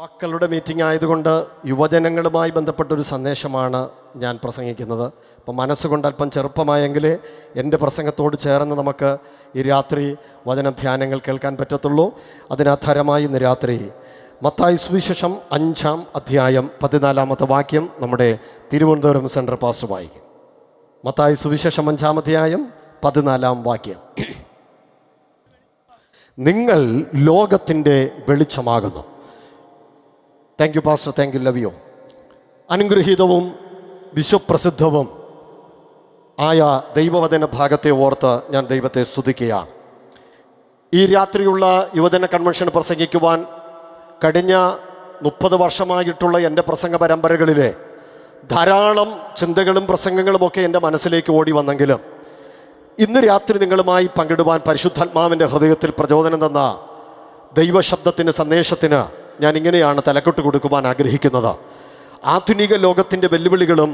യുവാക്കളുടെ മീറ്റിംഗ് ആയതുകൊണ്ട് യുവജനങ്ങളുമായി ബന്ധപ്പെട്ടൊരു സന്ദേശമാണ് ഞാൻ പ്രസംഗിക്കുന്നത്. അപ്പം മനസ്സുകൊണ്ട് അല്പം ചെറുപ്പമായെങ്കിലേ എൻ്റെ പ്രസംഗത്തോട് ചേർന്ന് നമുക്ക് ഈ രാത്രി വചനധ്യാനങ്ങൾ കേൾക്കാൻ പറ്റത്തുള്ളൂ. അതിനാധാരമായി ഇന്ന് രാത്രി മത്തായി സുവിശേഷം 5-ാം അധ്യായം 14-ാമത്തെ വാക്യം നമ്മുടെ തിരുവനന്തപുരം സെൻട്രൽ പാസ്റ്റർ വായിക്കും. മത്തായി സുവിശേഷം 5-ാം അധ്യായം 14-ാം വാക്യം. നിങ്ങൾ ലോകത്തിൻ്റെ വെളിച്ചമാകുന്നു. Thank you pastor, thank you, love you. അനുഗ്രഹീതവും വിശ്വപ്രസിദ്ധവും ആയ ദൈവവചന ഭാഗത്തെ ഓർത്ത് ഞാൻ ദൈവത്തെ സ്തുതിക്കുകയാണ്. ഈ രാത്രിയുള്ള യുവജന കൺവെൻഷൻ പ്രസംഗിക്കുവാൻ കഴിഞ്ഞ 30 വർഷമായിട്ടുള്ള എൻ്റെ പ്രസംഗ പരമ്പരകളിലെ ധാരാളം ചിന്തകളും പ്രസംഗങ്ങളുമൊക്കെ എൻ്റെ മനസ്സിലേക്ക് ഓടി വന്നെങ്കിലും ഇന്ന് രാത്രി നിങ്ങളുമായി പങ്കിടുവാൻ പരിശുദ്ധാത്മാവിൻ്റെ ഹൃദയത്തിൽ പ്രചോദനം തന്ന ദൈവശബ്ദത്തിന്, സന്ദേശത്തിന് ഞാൻ ഇങ്ങനെയാണ് തലക്കെട്ട് കൊടുക്കുവാൻ ആഗ്രഹിക്കുന്നത്. ആധുനിക ലോകത്തിൻ്റെ വെല്ലുവിളികളും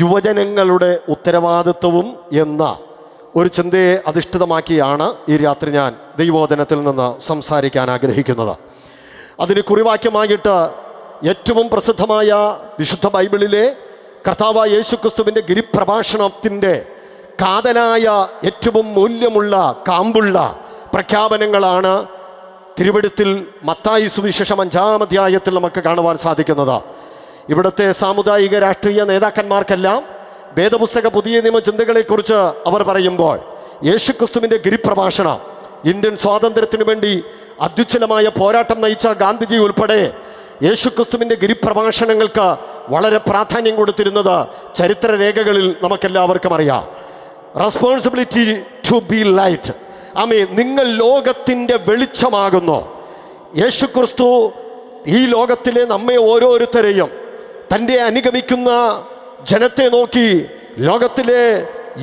യുവജനങ്ങളുടെ ഉത്തരവാദിത്വവും എന്ന ഒരു ചിന്തയെ അധിഷ്ഠിതമാക്കിയാണ് ഈ രാത്രി ഞാൻ ദൈവവചനത്തിൽ നിന്ന് സംസാരിക്കാൻ ആഗ്രഹിക്കുന്നത്. അതിന് കുറിവാക്യമായിട്ട് ഏറ്റവും പ്രസിദ്ധമായ വിശുദ്ധ ബൈബിളിലെ കർത്താവായ യേശുക്രിസ്തുവിൻ്റെ ഗിരിപ്രഭാഷണത്തിൻ്റെ കാതലായ ഏറ്റവും മൂല്യമുള്ള കാമ്പുള്ള പ്രഖ്യാപനങ്ങളാണ് തിരുവെഴുത്തിൽ മത്തായി സുവിശേഷം 5-ാം അധ്യായത്തിൽ നമുക്ക് കാണുവാൻ സാധിക്കുന്നത്. ഇവിടുത്തെ സാമുദായിക രാഷ്ട്രീയ നേതാക്കന്മാർക്കെല്ലാം വേദപുസ്തക പുതിയ നിയമ ചിന്തകളെക്കുറിച്ച് അവർ പറയുമ്പോൾ യേശുക്രിസ്തുവിൻ്റെ ഗിരിപ്രഭാഷണം, ഇന്ത്യൻ സ്വാതന്ത്ര്യത്തിനു വേണ്ടി അത്യുജ്വലമായ പോരാട്ടം നയിച്ച ഗാന്ധിജി ഉൾപ്പെടെ യേശുക്രിസ്തുവിൻ്റെ ഗിരിപ്രഭാഷണങ്ങൾക്ക് വളരെ പ്രാധാന്യം കൊടുത്തിരുന്നത് ചരിത്രരേഖകളിൽ നമുക്കെല്ലാവർക്കും അറിയാം. Responsibility to be light. നിങ്ങൾ ലോകത്തിൻ്റെ വെളിച്ചമാകുന്നു. യേശുക്രിസ്തു ഈ ലോകത്തിലെ നമ്മെ ഓരോരുത്തരെയും തൻ്റെ അനുഗമിക്കുന്ന ജനത്തെ നോക്കി, ലോകത്തിലെ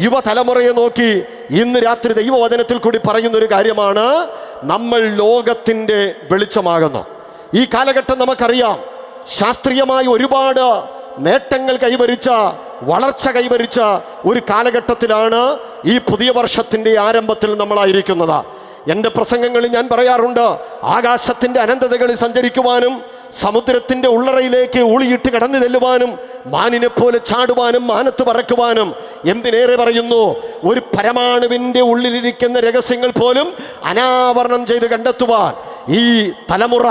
യുവതലമുറയെ നോക്കി ഇന്ന് രാത്രി ദൈവവചനത്തിൽ കൂടി പറയുന്നൊരു കാര്യമാണ്, നമ്മൾ ലോകത്തിൻ്റെ വെളിച്ചമാകുന്നു. ഈ കാലഘട്ടം നമുക്കറിയാം, ശാസ്ത്രീയമായി ഒരുപാട് നേട്ടങ്ങൾ കൈവരിച്ച, വളർച്ച കൈവരിച്ച ഒരു കാലഘട്ടത്തിലാണ് ഈ പുതിയ വർഷത്തിൻ്റെ ആരംഭത്തിൽ നമ്മളായിരിക്കുന്നത്. എൻ്റെ പ്രസംഗങ്ങളിൽ ഞാൻ പറയാറുണ്ട്, ആകാശത്തിൻ്റെ അനന്തതകളിൽ സഞ്ചരിക്കുവാനും സമുദ്രത്തിൻ്റെ ഉള്ളറയിലേക്ക് ഊളിയിട്ട് കടന്നു ചെല്ലുവാനും മാനിനെ പോലെ ചാടുവാനും മാനത്ത് പറക്കുവാനും, എന്തിനേറെ പറയുന്നു, ഒരു പരമാണുവിൻ്റെ ഉള്ളിലിരിക്കുന്ന രഹസ്യങ്ങൾ പോലും അനാവരണം ചെയ്ത് കണ്ടെത്തുവാൻ ഈ തലമുറ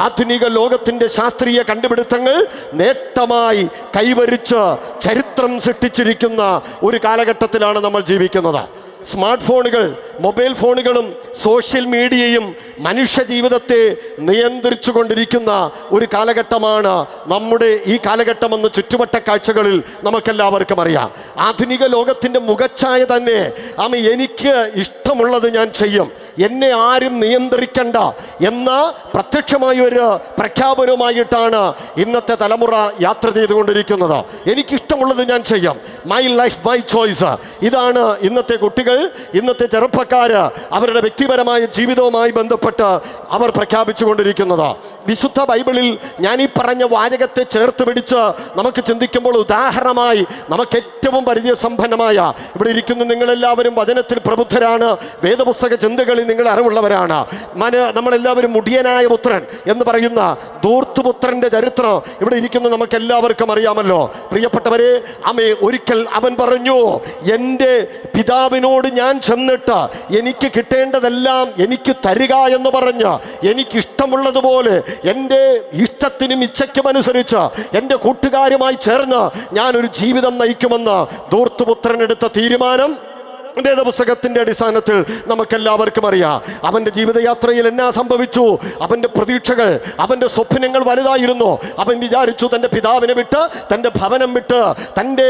ആധുനിക ലോകത്തിൻ്റെ ശാസ്ത്രീയ കണ്ടുപിടുത്തങ്ങൾ നേട്ടമായി കൈവരിച്ച് ചരിത്രം സൃഷ്ടിച്ചിരിക്കുന്ന ഒരു കാലഘട്ടത്തിലാണ് നമ്മൾ ജീവിക്കുന്നത്. സ്മാർട്ട് ഫോണുകൾ, മൊബൈൽ ഫോണുകളും സോഷ്യൽ മീഡിയയും മനുഷ്യ ജീവിതത്തെ നിയന്ത്രിച്ചു കൊണ്ടിരിക്കുന്ന ഒരു കാലഘട്ടമാണ് നമ്മുടെ ഈ കാലഘട്ടമെന്ന് ചുറ്റുവട്ട കാഴ്ചകളിൽ നമുക്കെല്ലാവർക്കും അറിയാം. ആധുനിക ലോകത്തിൻ്റെ മുഖച്ഛായ തന്നെ എനിക്ക് ഇഷ്ടമുള്ളത് ഞാൻ ചെയ്യും, എന്നെ ആരും നിയന്ത്രിക്കണ്ട എന്ന പ്രത്യക്ഷമായ ഒരു പ്രഖ്യാപനവുമായിട്ടാണ് ഇന്നത്തെ തലമുറ യാത്ര ചെയ്തുകൊണ്ടിരിക്കുന്നത്. എനിക്കിഷ്ടമുള്ളത് ഞാൻ ചെയ്യാം, മൈ ലൈഫ് മൈ ചോയ്സ്. ഇതാണ് ഇന്നത്തെ കുട്ടികൾ, ഇന്നത്തെ ചെറുപ്പക്കാര് അവരുടെ വ്യക്തിപരമായ ജീവിതവുമായി ബന്ധപ്പെട്ട് അവർ പ്രഖ്യാപിച്ചു കൊണ്ടിരിക്കുന്നത്. വിശുദ്ധ ബൈബിളിൽ ഞാൻ ഈ പറഞ്ഞ വാചകത്തെ ചേർത്ത് പിടിച്ച് നമുക്ക് ചിന്തിക്കുമ്പോൾ ഉദാഹരണമായി നമുക്ക് ഏറ്റവും പരിചയസമ്പന്നമായ, ഇവിടെ ഇരിക്കുന്ന നിങ്ങളെല്ലാവരും വചനത്തിൽ പ്രബുദ്ധരാണ്, വേദപുസ്തക ചിന്തകളിൽ നിങ്ങൾ അറിവുള്ളവരാണ്. നമ്മളെല്ലാവരും മുടിയനായ പുത്രൻ എന്ന് പറയുന്ന ധൂർത്തുപുത്രൻ്റെ ചരിത്രം ഇവിടെ ഇരിക്കുന്ന നമുക്ക് എല്ലാവർക്കും അറിയാമല്ലോ. പ്രിയപ്പെട്ടവരെ, ഒരിക്കൽ അവൻ പറഞ്ഞു, എൻ്റെ പിതാവിനോട് ഞാൻ ചെന്നിട്ട് എനിക്ക് കിട്ടേണ്ടതെല്ലാം എനിക്ക് തരിക എന്ന് പറഞ്ഞ് എനിക്കിഷ്ടമുള്ളതുപോലെ എൻ്റെ ഇഷ്ടത്തിനും ഇച്ഛയ്ക്കും അനുസരിച്ച് എൻ്റെ കൂട്ടുകാരുമായി ചേർന്ന് ഞാനൊരു ജീവിതം നയിക്കുമെന്ന് ധൂർത്തുപുത്രൻ എടുത്ത തീരുമാനം വേദപുസ്തകത്തിൻ്റെ അടിസ്ഥാനത്തിൽ നമുക്കെല്ലാവർക്കും അറിയാം. അവൻ്റെ ജീവിതയാത്രയിൽ എന്നാ സംഭവിച്ചു? അവൻ്റെ പ്രതീക്ഷകൾ, അവൻ്റെ സ്വപ്നങ്ങൾ വലുതായിരുന്നു. അവൻ വിചാരിച്ചു തൻ്റെ പിതാവിനെ വിട്ട്, തൻ്റെ ഭവനം വിട്ട്, തൻ്റെ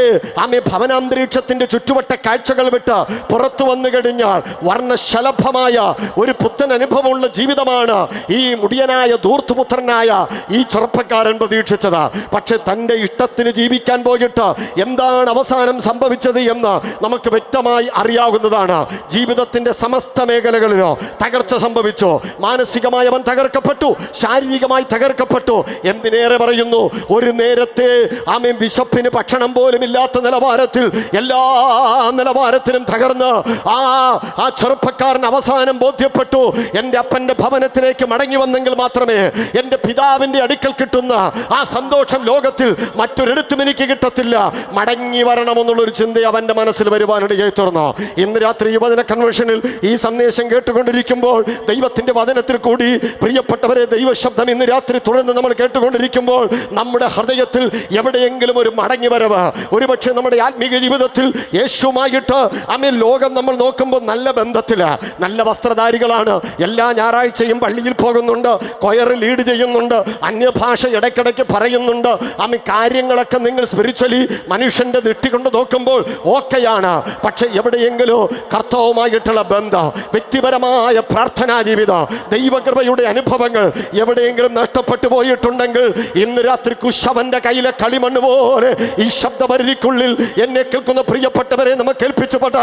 ഭവനാന്തരീക്ഷത്തിൻ്റെ ചുറ്റുവട്ട കാഴ്ചകൾ വിട്ട് പുറത്തു വന്നു കഴിഞ്ഞാൽ വർണ്ണശലഭമായ ഒരു പുത്തൻ അനുഭവമുള്ള ജീവിതമാണ് ഈ മുടിയനായ ധൂർത്തുപുത്രനായ ഈ ചെറുപ്പക്കാരൻ പ്രതീക്ഷിച്ചത്. പക്ഷെ തൻ്റെ ഇഷ്ടത്തിന് ജീവിക്കാൻ പോയിട്ട് എന്താണ് അവസാനം സംഭവിച്ചത് എന്ന് നമുക്ക് വ്യക്തമായി അറിയാം. അറിയാവുന്നതാണ്. ജീവിതത്തിൻ്റെ സമസ്ത മേഖലകളിലോ തകർച്ച സംഭവിച്ചു. മാനസികമായി അവൻ തകർക്കപ്പെട്ടു, ശാരീരികമായി തകർക്കപ്പെട്ടു. എന്തിനേറെ പറയുന്നു, ഒരു നേരത്തെ ആമേൻ വിശപ്പിന് ഭക്ഷണം പോലും ഇല്ലാത്ത നിലവാരത്തിൽ, എല്ലാ നിലവാരത്തിലും തകർന്ന് ആ ചെറുപ്പക്കാരൻ അവസാനം ബോധ്യപ്പെട്ടു, എൻ്റെ അപ്പൻ്റെ ഭവനത്തിലേക്ക് മടങ്ങി വന്നെങ്കിൽ മാത്രമേ എൻ്റെ പിതാവിൻ്റെ അടുക്കൽ കിട്ടുന്ന ആ സന്തോഷം ലോകത്തിൽ മറ്റൊരിടത്തും എനിക്ക് കിട്ടത്തില്ല. മടങ്ങി വരണമെന്നുള്ളൊരു ചിന്ത അവൻ്റെ മനസ്സിൽ വരുവാനിടയായി തീർന്നു. ഇന്ന് രാത്രി യുവജന കൺവെൻഷനിൽ ഈ സന്ദേശം കേട്ടുകൊണ്ടിരിക്കുമ്പോൾ, ദൈവത്തിൻ്റെ വചനത്തിൽ കൂടി പ്രിയപ്പെട്ടവരെ, ദൈവശബ്ദം ഇന്ന് രാത്രി തുടർന്ന് നമ്മൾ കേട്ടുകൊണ്ടിരിക്കുമ്പോൾ, നമ്മുടെ ഹൃദയത്തിൽ എവിടെയെങ്കിലും ഒരു മടങ്ങി വരവ്, ഒരുപക്ഷെ നമ്മുടെ ആത്മീയ ജീവിതത്തിൽ യേശുവുമായിട്ട് ലോകം നമ്മൾ നോക്കുമ്പോൾ നല്ല ബന്ധത്തില്, നല്ല വസ്ത്രധാരികളാണ്, എല്ലാ ഞായറാഴ്ചയും പള്ളിയിൽ പോകുന്നുണ്ട്, കൊയർ ലീഡ് ചെയ്യുന്നുണ്ട്, അന്യഭാഷ ഇടയ്ക്കിടയ്ക്ക് പറയുന്നുണ്ട്. കാര്യങ്ങളൊക്കെ നിങ്ങൾ സ്പിരിച്വലി മനുഷ്യന്റെ ദൃഷ്ടി കൊണ്ട് നോക്കുമ്പോൾ ഓക്കെയാണ്. പക്ഷെ എവിടെയെങ്കിലും കർത്താവുമായിട്ടുള്ള ബന്ധം, വ്യക്തിപരമായ പ്രാർത്ഥനാ ജീവിതം, ദൈവകൃപയുടെ അനുഭവങ്ങൾ എവിടെയെങ്കിലും നഷ്ടപ്പെട്ടു പോയിട്ടുണ്ടെങ്കിൽ, ഇന്ന് രാത്രി കുശവന്റെ കയ്യിലെ കളിമണ്ണ് പോലെ ഈ ശബ്ദപരിധിക്കുള്ളിൽ എന്നെ കേൾക്കുന്ന പ്രിയപ്പെട്ടവരെ നമുക്ക് ഏൽപ്പിച്ചുപെട്ട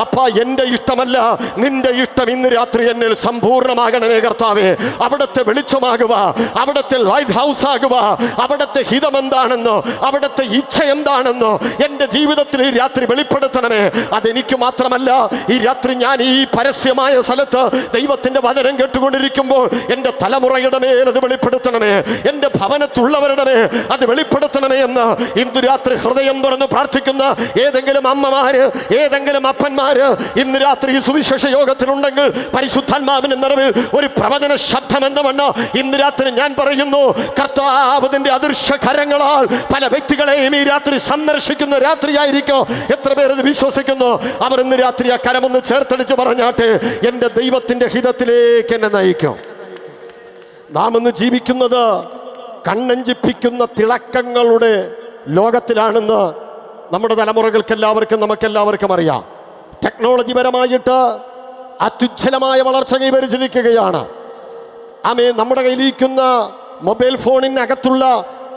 അപ്പാ, എൻ്റെ ഇഷ്ടമല്ല നിന്റെ ഇഷ്ടം ഇന്ന് രാത്രി എന്നിൽ സമ്പൂർണ്ണമാകണമേ കർത്താവേ. അവിടുത്തെ വെളിച്ചമാകുക, അവിടുത്തെ ലൈറ്റ് ഹൗസ് ആകുക, അവിടുത്തെ ഹിതം എന്താണെന്നോ, അവിടുത്തെ ഇച്ഛ എന്താണെന്നോ എൻ്റെ ജീവിതത്തിൽ ഈ രാത്രി വെളിപ്പെടുത്തണമേ. അതെനിക്ക് മാത്രമല്ല, ഈ രാത്രി ഞാൻ ഈ പരസ്യമായ സ്ഥലത്ത് ദൈവത്തിൻ്റെ വചനം കേട്ടുകൊണ്ടിരിക്കുമ്പോൾ എൻ്റെ തലമുറയുടെ മേൽ അത് വെളിപ്പെടുത്തണമേ, എൻ്റെ ഭവനത്തുള്ളവരുടെ മേൽ അത് വെളിപ്പെടുത്തണമേ എന്ന് ഇന്ന് രാത്രി ഹൃദയം തുറന്ന് പ്രാർത്ഥിക്കുന്ന ഏതെങ്കിലും അമ്മമാര്, ഏതെങ്കിലും അപ്പന്മാര് ഇന്ന് രാത്രി ഈ സുവിശേഷ യോഗത്തിലുണ്ടെങ്കിൽ, പരിശുദ്ധാത്മാവിന്റെ നിറവിൽ ഒരു പ്രവചന ശബ്ദം എന്ന വണ്ണം ഇന്ന് രാത്രി ഞാൻ പറയുന്നു, കർത്താവിന്റെ അദൃശ്യ കരങ്ങളാൽ പല വ്യക്തികളെയും ഈ രാത്രി സന്ദർശിക്കുന്ന രാത്രിയായിരിക്കും. എത്ര പേരത് വിശ്വസിക്കുന്നു? അവർ ഇന്ന് രാത്രി ആ കരമൊന്ന് ചേർത്തടിച്ച് പറഞ്ഞാട്ടെ, എൻ്റെ ദൈവത്തിൻ്റെ ഹിതത്തിലേക്ക് എന്നെ നയിക്കും. നാം ഇന്ന് ജീവിക്കുന്നത് കണ്ണഞ്ചിപ്പിക്കുന്ന തിളക്കങ്ങളുടെ ലോകത്തിലാണെന്ന് നമ്മുടെ തലമുറകൾക്ക് എല്ലാവർക്കും നമുക്കെല്ലാവർക്കും അറിയാം. ടെക്നോളജി പരമായിട്ട് അത്യുജ്വലമായ വളർച്ച കൈവരിച്ചിരിക്കുകയാണ്. നമ്മുടെ കയ്യിലിരിക്കുന്ന മൊബൈൽ ഫോണിനകത്തുള്ള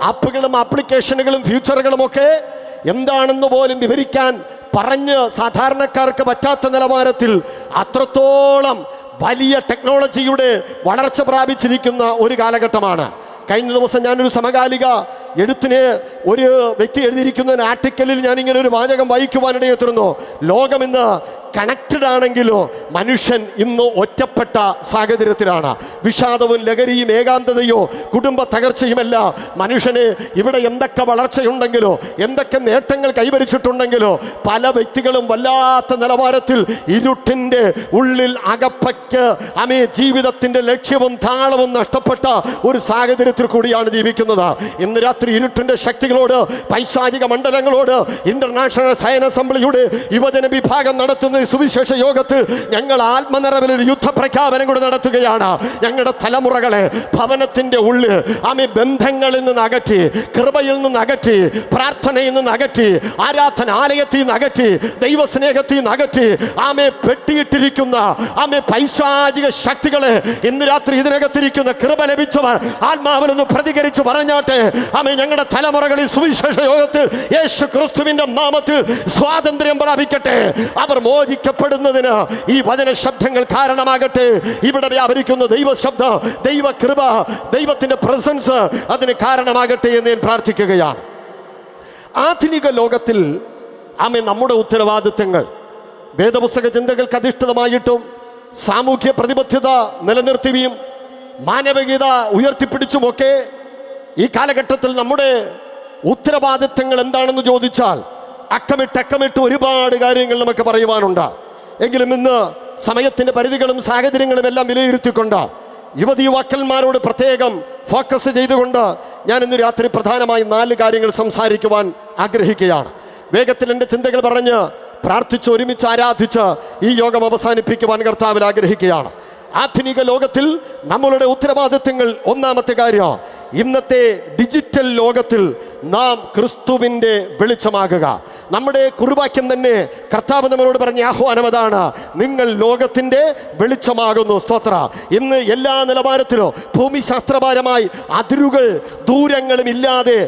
ആപ്പുകളും ആപ്ലിക്കേഷനുകളും ഫ്യൂച്ചറുകളുമൊക്കെ എന്താണെന്ന് പോലും വിവരിക്കാൻ പറഞ്ഞ് സാധാരണക്കാർക്ക് പറ്റാത്ത നിലവാരത്തിൽ അത്രത്തോളം വലിയ ടെക്നോളജിയുടെ വളർച്ച പ്രാപിച്ചിരിക്കുന്ന ഒരു കാലഘട്ടമാണ്. കഴിഞ്ഞ ദിവസം ഞാനൊരു സമകാലിക എഴുത്തിന് ഒരു വ്യക്തി എഴുതിയിരിക്കുന്ന ഒരു ആർട്ടിക്കലിൽ ഞാനിങ്ങനെ ഒരു വാചകം വായിക്കുവാനിടയെത്തുന്നു. ലോകം ഇന്ന് കണക്റ്റഡ് ആണെങ്കിലോ മനുഷ്യൻ ഇന്ന് ഒറ്റപ്പെട്ട സാഹചര്യത്തിലാണ്. വിഷാദവും ലഹരിയും ഏകാന്തതയോ കുടുംബ തകർച്ചയുമല്ല. മനുഷ്യന് ഇവിടെ എന്തൊക്കെ വളർച്ചയുണ്ടെങ്കിലോ, എന്തൊക്കെ നേട്ടങ്ങൾ കൈവരിച്ചിട്ടുണ്ടെങ്കിലോ, പല വ്യക്തികളും വല്ലാത്ത നിലവാരത്തിൽ ഇരുട്ടിൻ്റെ ഉള്ളിൽ അകപ്പയ്ക്ക് ജീവിതത്തിൻ്റെ ലക്ഷ്യവും താളവും നഷ്ടപ്പെട്ട ഒരു സാഹചര്യത്തിൽ കൂടിയാണ് ജീവിക്കുന്നത്. ഇന്ന് രാത്രി ഇരുട്ടിൻ്റെ ശക്തികളോട്, പൈശാചിക മണ്ഡലങ്ങളോട് ഇന്റർനാഷണൽ സയൻ അസംബ്ലിയുടെ യുവജന വിഭാഗം നടത്തുന്ന സുവിശേഷ യോഗത്തിൽ ഞങ്ങൾ ആത്മനിറവിൽ ഒരു യുദ്ധപ്രഖ്യാപനം കൂടെ നടത്തുകയാണ്. ഞങ്ങളുടെ തലമുറകളെ ഭവനത്തിൻ്റെ ഉള്ളിൽ ബന്ധങ്ങളിൽ നിന്ന് അകറ്റി, കൃപയിൽ നിന്ന് അകറ്റി, പ്രാർത്ഥനയിൽ നിന്ന് അകറ്റി, ആരാധനാലയത്തിൽ നിന്ന് അകറ്റി, ദൈവസ്നേഹത്തിൽ നിന്ന് അകറ്റി പെട്ടിയിട്ടിരിക്കുന്ന പൈശാചിക ശക്തികളെ ഇന്ന് രാത്രി ഇതിനകത്തിരിക്കുന്ന കൃപ ലഭിച്ചവർ ആത്മാവിലൊന്ന് പ്രതികരിച്ച് പറഞ്ഞാട്ടെ. ഞങ്ങളുടെ തലമുറകളിൽ സുവിശേഷ യോഗത്തിൽ യേശു ക്രിസ്തുവിന്റെ നാമത്തിൽ സ്വാതന്ത്ര്യം പ്രാപിക്കട്ടെ. അവർ മോചിക്കപ്പെടുന്നതിന് ഈ വചന ശബ്ദങ്ങൾ കാരണമാകട്ടെ. ഇവിടെ വ്യാപരിക്കുന്ന ദൈവശബ്ദം, ദൈവകൃപ, ദൈവത്തിന്റെ പ്രസൻസ് അതിന് കാരണമാകട്ടെ എന്ന് ഞാൻ പ്രാർത്ഥിക്കുകയാണ്. ആധുനിക ലോകത്തിൽ നമ്മുടെ ഉത്തരവാദിത്തങ്ങൾ വേദപുസ്തക ചിന്തകൾക്ക് അധിഷ്ഠിതമായിട്ടും സാമൂഹ്യ പ്രതിബദ്ധത നിലനിർത്തുകയും മാനവികത ഉയർത്തിപ്പിടിച്ചുമൊക്കെ ഈ കാലഘട്ടത്തിൽ നമ്മുടെ ഉത്തരവാദിത്തങ്ങൾ എന്താണെന്ന് ചോദിച്ചാൽ അക്കമിട്ട് ഒരുപാട് കാര്യങ്ങൾ നമുക്ക് പറയുവാനുണ്ട്. എങ്കിലും ഇന്ന് സമയത്തിൻ്റെ പരിധികളും സാഹചര്യങ്ങളും എല്ലാം വിലയിരുത്തിക്കൊണ്ട് യുവതി യുവാക്കന്മാരോട് പ്രത്യേകം ഫോക്കസ് ചെയ്തുകൊണ്ട് ഞാൻ ഇന്ന് രാത്രി പ്രധാനമായി 4 കാര്യങ്ങൾ സംസാരിക്കുവാൻ ആഗ്രഹിക്കുകയാണ്. വേഗത്തിൽ എൻ്റെ ചിന്തകൾ പറഞ്ഞ് പ്രാർത്ഥിച്ച് ഒരുമിച്ച് ആരാധിച്ച് ഈ യോഗം അവസാനിപ്പിക്കുവാൻ കർത്താവിൽ ആഗ്രഹിക്കുകയാണ്. ആധുനിക ലോകത്തിൽ നമ്മളുടെ ഉത്തരവാദിത്തങ്ങൾ, ഒന്നാമത്തെ കാര്യം ഇന്നത്തെ ഡിജിറ്റൽ ലോകത്തിൽ നാം ക്രിസ്തുവിൻ്റെ വെളിച്ചമാകുക. നമ്മുടെ കുറുവാക്യം തന്നെ കർത്താവ് നമ്മളോട് പറഞ്ഞ ആഹ്വാനം അതാണ്, നിങ്ങൾ ലോകത്തിൻ്റെ വെളിച്ചമാകുന്നു. സ്തോത്ര. ഇന്ന് എല്ലാ നിലവാരത്തിലോ ഭൂമിശാസ്ത്രപരമായി അതിരുകൾ ദൂരങ്ങളും ഇല്ലാതെ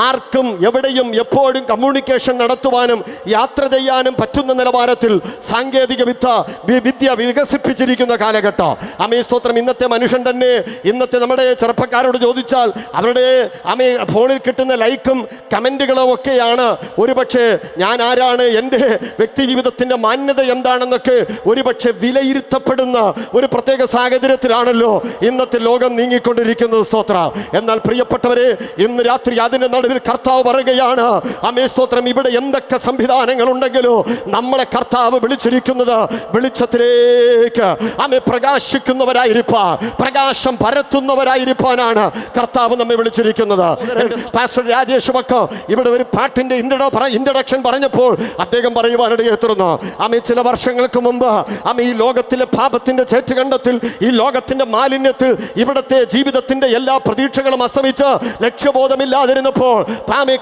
ആർക്കും എവിടെയും എപ്പോഴും കമ്മ്യൂണിക്കേഷൻ നടത്തുവാനും യാത്ര ചെയ്യാനും പറ്റുന്ന നിലവാരത്തിൽ സാങ്കേതിക വിദ്യ വികസിപ്പിച്ചിരിക്കുന്ന കാലഘട്ടം. അമേ സ്തോത്രം. ഇന്നത്തെ മനുഷ്യൻ തന്നെ, ഇന്നത്തെ നമ്മുടെ ചെറുപ്പക്കാരോട് ചോദിച്ചാൽ അവരുടെ ഫോണിൽ കിട്ടുന്ന ലൈക്കും കമൻറ്റുകളും ഒക്കെയാണ് ഒരുപക്ഷെ ഞാൻ ആരാണ്, എൻ്റെ വ്യക്തി ജീവിതത്തിൻ്റെ മാന്യത എന്താണെന്നൊക്കെ ഒരുപക്ഷെ വിലയിരുത്തപ്പെടുന്ന ഒരു പ്രത്യേക സാഹചര്യത്തിലാണല്ലോ ഇന്നത്തെ ലോകം നീങ്ങിക്കൊണ്ടിരിക്കുന്നത്. സ്തോത്ര. എന്നാൽ പ്രിയപ്പെട്ടവരെ, ഇന്ന് രാത്രി അതിൻ്റെ നടുവിൽ കർത്താവ് പറയുകയാണ്, അമേ സ്തോത്രം, ഇവിടെ എന്തൊക്കെ സംവിധാനങ്ങൾ ഉണ്ടെങ്കിലോ നമ്മളെ കർത്താവ് വിളിച്ചിരിക്കുന്നത് വെളിച്ചത്തിലേക്ക് പ്രകാശിക്കുന്നവരായിരിക്കാൻ, പ്രകാശം പരത്തുന്നവരായിരിക്കാനാണ് കർത്താവ് നമ്മെ വിളിച്ചിരിക്കുന്നത്. പാസ്റ്റർ രാജേഷ് വക്കം ഇവിടെ ഒരു പാട്ടിന്റെ ഇൻട്രഡക്ഷൻ പറഞ്ഞപ്പോൾ അദ്ദേഹം പറയുവാനിടയെ എത്തുന്നു, ചില വർഷങ്ങൾക്ക് മുമ്പ് ഈ ലോകത്തിലെ പാപത്തിന്റെ ചേറ്റുകണ്ടത്തിൽ, ഈ ലോകത്തിന്റെ മാലിന്യത്തിൽ ഇവിടത്തെ ജീവിതത്തിന്റെ എല്ലാ പ്രതീക്ഷകളും അസ്തമിച്ച് ലക്ഷ്യബോധമില്ലാതിരുന്നപ്പോൾ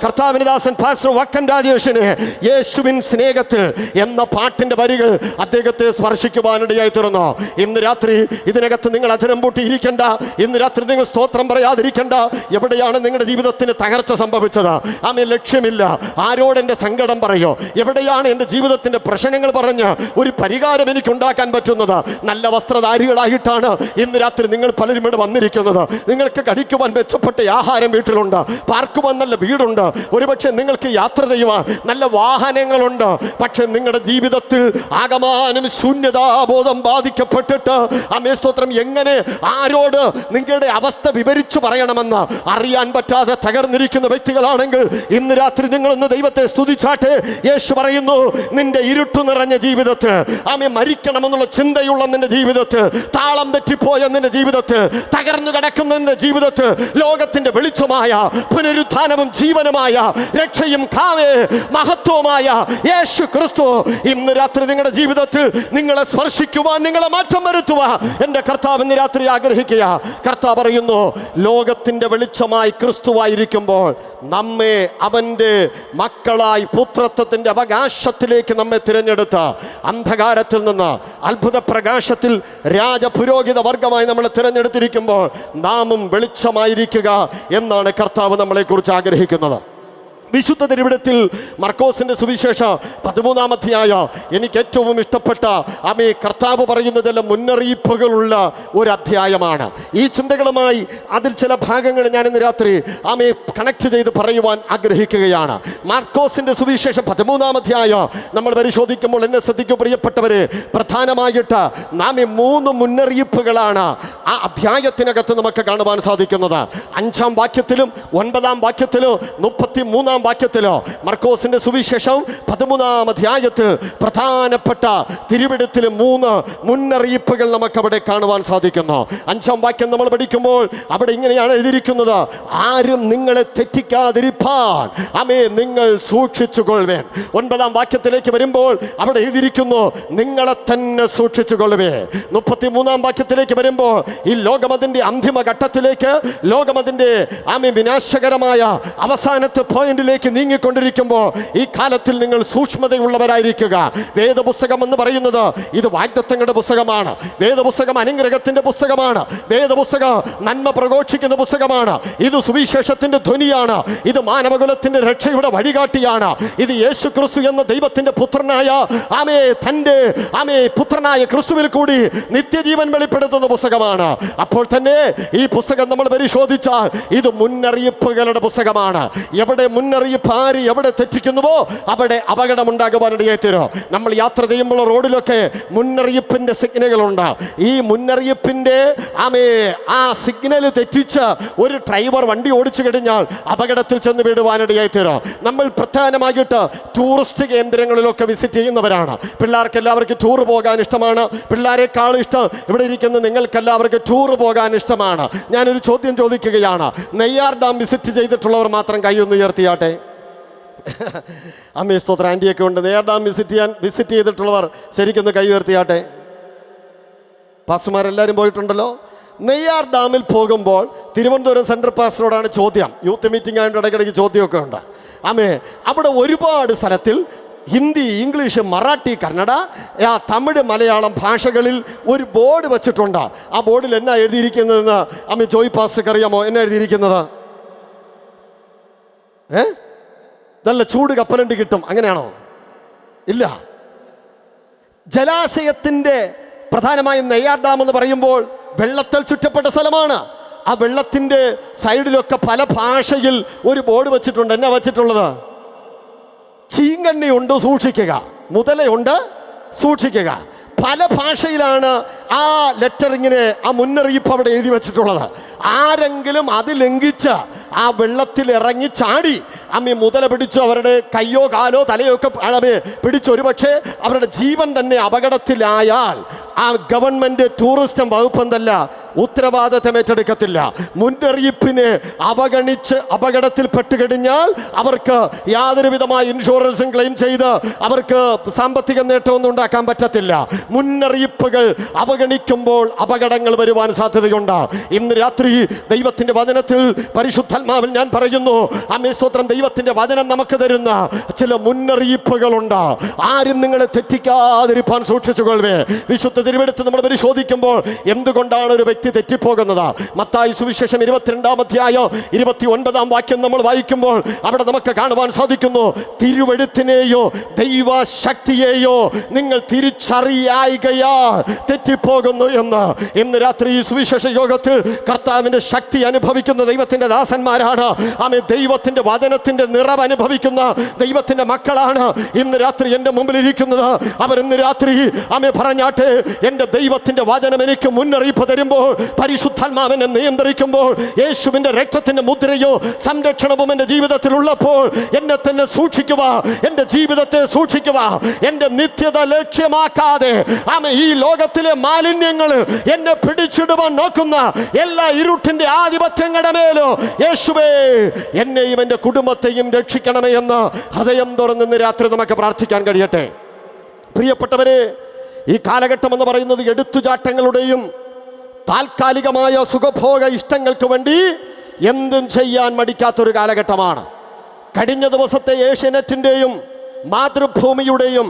കർത്താവിന്റെ ദാസൻ പാസ്റ്റർ വക്കൻ രാജേഷിനെ യേശുവിൻ സ്നേഹത്തിൽ എന്ന പാട്ടിന്റെ വരികൾ അദ്ദേഹത്തെ സ്പർശിക്കുവാനിടയായി തീർന്നു. ഇന്ന് രാത്രി ഇതിനകത്ത് നിങ്ങൾ അധരം പൂട്ടി ഇരിക്കണ്ട. ഇന്ന് രാത്രി നിങ്ങൾ സ്തോത്രം പറയാതിരിക്കണ്ട. എവിടെയാണ് നിങ്ങളുടെ ജീവിതത്തിന് തകർച്ച സംഭവിച്ചത്? ലക്ഷ്യമില്ല. ആരോട് എൻ്റെ സങ്കടം പറയോ? എവിടെയാണ് എൻ്റെ ജീവിതത്തിന്റെ പ്രശ്നങ്ങൾ പറഞ്ഞ് ഒരു പരിഹാരം എനിക്ക് ഉണ്ടാക്കാൻ പറ്റുന്നത്? നല്ല വസ്ത്രധാരികളായിട്ടാണ് ഇന്ന് രാത്രി നിങ്ങൾ പലരും ഇവിടെ വന്നിരിക്കുന്നത്. നിങ്ങൾക്ക് കഴിക്കുവാൻ മെച്ചപ്പെട്ട ആഹാരം വീട്ടിലുണ്ട്, പാർക്കുവാൻ നല്ല വീടുണ്ട്, ഒരുപക്ഷെ നിങ്ങൾക്ക് യാത്ര ചെയ്യുവാൻ നല്ല വാഹനങ്ങളുണ്ട്. പക്ഷെ നിങ്ങളുടെ ജീവിതത്തിൽ ആകമാനം ശൂന്യതാബോധം ബാധിക്കപ്പെട്ടിട്ട് സ്തോത്രം എങ്ങനെ ആരോട് നിങ്ങളുടെ അവസ്ഥ വിവരിച്ചു പറയണമെന്ന് അറിയാൻ പറ്റാതെ തകർന്നിരിക്കുന്ന വ്യക്തികളാണെങ്കിൽ ഇന്ന് രാത്രി നിങ്ങളൊന്ന് ദൈവത്തെ സ്തുതിച്ചാട്ടെ. യേശു പറയുന്നു, നിന്റെ ഇരുട്ടു നിറഞ്ഞ ജീവിതത്തിൽ മരിക്കണമെന്നുള്ള ചിന്തയുള്ള നിന്റെ ജീവിതത്തിൽ, താളം തെറ്റിപ്പോയ നിന്റെ ജീവിതത്തിൽ, തകർന്നു കിടക്കുന്ന നിന്റെ ജീവിതത്തിൽ ലോകത്തിന്റെ വെളിച്ചമായ പുനരുത്ഥാനവും ജീവനുമായ രക്ഷയും മഹത്വമായ യേശു ക്രിസ്തു ഇന്ന് രാത്രി നിങ്ങളുടെ ജീവിതത്തിൽ നിങ്ങളെ സ്പർശിക്കുവാൻ, നിങ്ങളെ മാറ്റം വരുത്തുവാൻ എൻ്റെ കർത്താവ് ഇന്ന് രാത്രി ആഗ്രഹിക്കുക. കർത്താവ് പറയുന്നു, ലോകത്തിന്റെ വെളിച്ചമായി ക്രിസ്തുവായിരിക്കുമ്പോൾ നമ്മെ അവൻ്റെ മക്കളായി പുത്രത്വത്തിന്റെ അവകാശത്തിലേക്ക് നമ്മെ തിരഞ്ഞെടുത്ത അന്ധകാരത്തിൽ നിന്ന് അത്ഭുത പ്രകാശത്തിൽ രാജപുരോഹിത വർഗമായി നമ്മളെ തിരഞ്ഞെടുത്തിരിക്കുമ്പോൾ നാമും വെളിച്ചമായിരിക്കുക എന്നാണ് കർത്താവ് നമ്മളെക്കുറിച്ച് ആഗ്രഹിക്കുന്നത്. വിശുദ്ധ തിരുവിടത്തിൽ മർക്കോസിന്റെ സുവിശേഷം 13-ാം അധ്യായം എനിക്ക് ഏറ്റവും ഇഷ്ടപ്പെട്ട കർത്താവ് പറയുന്നതെല്ലാം മുന്നറിയിപ്പുകളുള്ള ഒരു അധ്യായമാണ്. ഈ ചിന്തകളുമായി അതിൽ ചില ഭാഗങ്ങൾ ഞാൻ ഇന്ന് രാത്രി കണക്ട് ചെയ്ത് പറയുവാൻ ആഗ്രഹിക്കുകയാണ്. മർക്കോസിന്റെ സുവിശേഷം 13-ാം അധ്യായം നമ്മൾ പരിശോധിക്കുമ്പോൾ എന്നെ ശ്രദ്ധിക്കൂ പ്രിയപ്പെട്ടവരെ, പ്രധാനമായിട്ട് നാം 3 മുന്നറിയിപ്പുകളാണ് ആ അധ്യായത്തിനകത്ത് നമുക്ക് കാണുവാൻ സാധിക്കുന്നത്. 5-ാം വാക്യത്തിലും 9-ാം വാക്യത്തിലും 33-ാം വാക്യത്തിലോ മർക്കോസിന്റെ സുവിശേഷം 13-ാം അധ്യായത്തിൽ പ്രധാനപ്പെട്ട തിരുവെഴുത്തിലെ 3 മുന്നറിയിപ്പുകൾ നമുക്ക് അവിടെ കാണുവാൻ സാധിക്കുന്നു. 5-ാം വാക്യം നമ്മൾ പഠിക്കുമ്പോൾ അവിടെ ഇങ്ങനെയാണ് എഴുതിയിരിക്കുന്നത്, ആരും നിങ്ങളെ തെറ്റിക്കാതിരിപ്പാൻ നിങ്ങൾ സൂക്ഷിച്ചുകൊള്ളുവേൻ. 9-ാം വാക്യത്തിലേക്ക് വരുമ്പോൾ അവിടെ എഴുതിയിരിക്കുന്നു, നിങ്ങളെ തന്നെ സൂക്ഷിച്ചുകൊള്ളുവേ. 33-ാം വാക്യത്തിലേക്ക് വരുമ്പോൾ ഈ ലോകമതിന്റെ അന്തിമ ഘട്ടത്തിലേക്ക്, ലോകമതിന്റെ വിനാശകരമായ അവസാനത്തെ പോയിന്റിലേക്ക് നീങ്ങിക്കൊണ്ടിരിക്കുമ്പോൾ ഈ കാലത്തിൽ നിങ്ങൾ സൂക്ഷ്മതയുള്ളവരായിരിക്കുക. വേദപുസ്തകം എന്ന് പറയുന്നത് ഇത് വാഗ്ദത്തങ്ങളുടെ പുസ്തകമാണ്. വേദപുസ്തകം അനുഗ്രഹത്തിന്റെ പുസ്തകമാണ്. വേദപുസ്തകം നന്മ പ്രഘോഷിക്കുന്ന പുസ്തകമാണ്. ഇത് സുവിശേഷത്തിന്റെ ധ്വനിയാണ്. ഇത് മാനവകുലത്തിന്റെ രക്ഷയുടെ വഴികാട്ടിയാണ്. ഇത് യേശു ക്രിസ്തു എന്ന ദൈവത്തിന്റെ പുത്രനായ തന്റെ പുത്രനായ ക്രിസ്തുവിൽ കൂടി നിത്യജീവൻ വെളിപ്പെടുത്തുന്ന പുസ്തകമാണ്. അപ്പോൾ തന്നെ ഈ പുസ്തകം നമ്മൾ പരിശോധിച്ചാൽ ഇത് മുന്നറിയിപ്പുകളുടെ പുസ്തകമാണ്. എവിടെ മുന്നറിയിപ്പ് ആര് എവിടെ തെറ്റിക്കുന്നുവോ അവിടെ അപകടമുണ്ടാകുവാനിടയായി തീരും. നമ്മൾ യാത്ര ചെയ്യുമ്പോൾ റോഡിലൊക്കെ മുന്നറിയിപ്പിന്റെ സിഗ്നലുകളുണ്ട്. ഈ മുന്നറിയിപ്പിന്റെ ആ സിഗ്നൽ തെറ്റിച്ച് ഒരു ഡ്രൈവർ വണ്ടി ഓടിച്ചു കഴിഞ്ഞാൽ അപകടത്തിൽ ചെന്ന് വീടുവാനിടയായി തീരും. നമ്മൾ പ്രധാനമായിട്ട് ടൂറിസ്റ്റ് കേന്ദ്രങ്ങളിലൊക്കെ വിസിറ്റ് ചെയ്യുന്നവരാണ്. പിള്ളേർക്ക് എല്ലാവർക്കും ടൂർ പോകാൻ ഇഷ്ടമാണ്. പിള്ളേരെക്കാൾ ഇഷ്ടം ഇവിടെ ഇരിക്കുന്ന നിങ്ങൾക്കെല്ലാവർക്കും ടൂർ പോകാൻ ഇഷ്ടമാണ്. ഞാനൊരു ചോദ്യം ചോദിക്കുകയാണ്, നെയ്യാർ ഡാം വിസിറ്റ് ചെയ്തിട്ടുള്ളവർ മാത്രം കൈയൊന്ന് ഉയർത്തിയാട്ടെ. സ്തോത്ര. ആൻറ്റിയൊക്കെ ഉണ്ട്. നെയ്യാർ ഡാം വിസിറ്റ് ചെയ്തിട്ടുള്ളവർ ശരിക്കൊന്ന് കൈ ഉയർത്തിയാട്ടെ. പാസ്റ്റർമാരെല്ലാവരും പോയിട്ടുണ്ടല്ലോ. നെയ്യാർ ഡാമിൽ പോകുമ്പോൾ തിരുവനന്തപുരം സെൻട്രൽ പാസ്റ്ററോടാണ് ചോദ്യം. യൂത്ത് മീറ്റിംഗ് ആയതുകൊണ്ട് ഇടയ്ക്കിടയ്ക്ക് ചോദ്യമൊക്കെ ഉണ്ട്. അവിടെ ഒരുപാട് സ്ഥലത്തിൽ ഹിന്ദി, ഇംഗ്ലീഷ്, മറാഠി, കന്നഡ, തമിഴ്, മലയാളം ഭാഷകളിൽ ഒരു ബോർഡ് വെച്ചിട്ടുണ്ട്. ആ ബോർഡിൽ എന്നാ എഴുതിയിരിക്കുന്നതെന്ന് ജോയ് പാസ്റ്റർക്ക് അറിയാമോ? എന്നാ എഴുതിയിരിക്കുന്നത്? നല്ല ചൂട് കപ്പലണ്ടി കിട്ടും, അങ്ങനെയാണോ? ഇല്ല. ജലാശയത്തിൻ്റെ പ്രധാനമായും നെയ്യാർ ഡാം എന്ന് പറയുമ്പോൾ വെള്ളത്താൽ ചുറ്റപ്പെട്ട സ്ഥലമാണ്. ആ വെള്ളത്തിൻ്റെ സൈഡിലൊക്കെ പല ഭാഷയിൽ ഒരു ബോർഡ് വെച്ചിട്ടുണ്ട്. എന്നാ വെച്ചിട്ടുള്ളത്? ചീങ്കണ്ണിയുണ്ട്, സൂക്ഷിക്കുക. മുതലയുണ്ട്, സൂക്ഷിക്കുക. പല ഭാഷയിലാണ് ആ ലെറ്ററിങ്ങിന്, ആ മുന്നറിയിപ്പ് അവിടെ എഴുതി വെച്ചിട്ടുള്ളത്. ആരെങ്കിലും അത് ലംഘിച്ച് ആ വെള്ളത്തിൽ ഇറങ്ങി ചാടി മുതല പിടിച്ചു അവരുടെ കയ്യോ കാലോ തലയോ ഒക്കെ പിടിച്ച് ഒരുപക്ഷെ അവരുടെ ജീവൻ തന്നെ അപകടത്തിലായാൽ ആ ഗവൺമെന്റ് ടൂറിസം വകുപ്പ് എന്തല്ല ഉത്തരവാദിത്തം ഏറ്റെടുക്കത്തില്ല. മുന്നറിയിപ്പിനെ അവഗണിച്ച് അപകടത്തിൽ പെട്ടുകഴിഞ്ഞാൽ അവർക്ക് യാതൊരു വിധമായ ഇൻഷുറൻസും ക്ലെയിം ചെയ്ത് അവർക്ക് സാമ്പത്തിക നേട്ടമൊന്നും ഉണ്ടാക്കാൻ പറ്റത്തില്ല. മുന്നറിയിപ്പുകൾ അവഗണിക്കുമ്പോൾ അപകടങ്ങൾ വരുവാൻ സാധ്യതയുണ്ട്. ഇന്ന് രാത്രി ദൈവത്തിന്റെ വചനത്തിൽ പരിശുദ്ധാത്മാവിൽ ഞാൻ പറയുന്നു, സ്തോത്രം, ദൈവത്തിന്റെ വചനം നമുക്ക് തരുന്ന ചില മുന്നറിയിപ്പുകളുണ്ട്. ആരും നിങ്ങളെ തെറ്റിക്കാതിരിപ്പാൻ സൂക്ഷിച്ചുകൊള്ളവേ. വിശുദ്ധ തിരുവെടുത്ത് നമ്മൾ പരിശോധിക്കുമ്പോൾ എന്തുകൊണ്ടാണ് ഒരു വ്യക്തി തെറ്റിപ്പോകുന്നത്? മത്തായി സുവിശേഷം 22-ാം അധ്യായം 29-ാം വാക്യം നമ്മൾ വായിക്കുമ്പോൾ അവിടെ നമുക്ക് കാണുവാൻ സാധിക്കുന്നു, തിരുവെഴുത്തിനെയോ ദൈവശക്തിയെയോ നിങ്ങൾ തിരിച്ചറിയായികയാൽ തെറ്റിപ്പോകുന്നു എന്ന്. ഇന്ന് രാത്രി ഈ സുവിശേഷ യോഗത്തിൽ കർത്താവിന്റെ ശക്തി അനുഭവിക്കുന്ന ദൈവത്തിന്റെ ദാസന്മാരാണ്. ദൈവത്തിന്റെ വചനത്തിന്റെ നിറവ് അനുഭവിക്കുന്ന ദൈവത്തിന്റെ മക്കളാണ് ഇന്ന് രാത്രി എൻ്റെ മുമ്പിൽ ഇരിക്കുന്നത്. അവർ ഇന്ന് രാത്രി പറഞ്ഞാട്ടെ, എൻ്റെ ദൈവത്തിന്റെ വചനം എനിക്ക് മുന്നറിയിപ്പ് തരുമ്പോൾ, പരിശുദ്ധാത്മാവിനെ നിയന്ത്രിക്കുമ്പോൾ, യേശുവിന്റെ രക്തത്തിന്റെ മുദ്രയോ സംരക്ഷണവും എൻ്റെ ജീവിതത്തിൽ ഉള്ളപ്പോൾ എന്നെ തന്നെ സൂക്ഷിക്കുക, എൻ്റെ ജീവിതത്തെ സൂക്ഷിക്കുക. എൻ്റെ നിത്യത ലക്ഷ്യമാക്കാതെ ഈ ലോകത്തിലെ മാലിന്യങ്ങൾ എന്നെ പിടിച്ചിടുവാൻ നോക്കുന്ന എല്ലാ ഇരുട്ടിന്റെ ആധിപത്യങ്ങളുടെ മേലോ യേശുവേ എന്നെയും എൻ്റെ കുടുംബത്തെയും രക്ഷിക്കണമേ എന്ന് ഹൃദയം തുറന്ന് രാത്രി നമുക്ക് പ്രാർത്ഥിക്കാൻ കഴിയട്ടെ. പ്രിയപ്പെട്ടവരെ, ഈ കാലഘട്ടം എന്ന് പറയുന്നത് എടുത്തുചാട്ടങ്ങളുടെയും താൽക്കാലികമായ സുഖഭോഗ ഇഷ്ടങ്ങൾക്ക് വേണ്ടി എന്തും ചെയ്യാൻ മടിക്കാത്തൊരു കാലഘട്ടമാണ്. കഴിഞ്ഞ ദിവസത്തെ ഏഷ്യാനെറ്റിൻ്റെയും മാതൃഭൂമിയുടെയും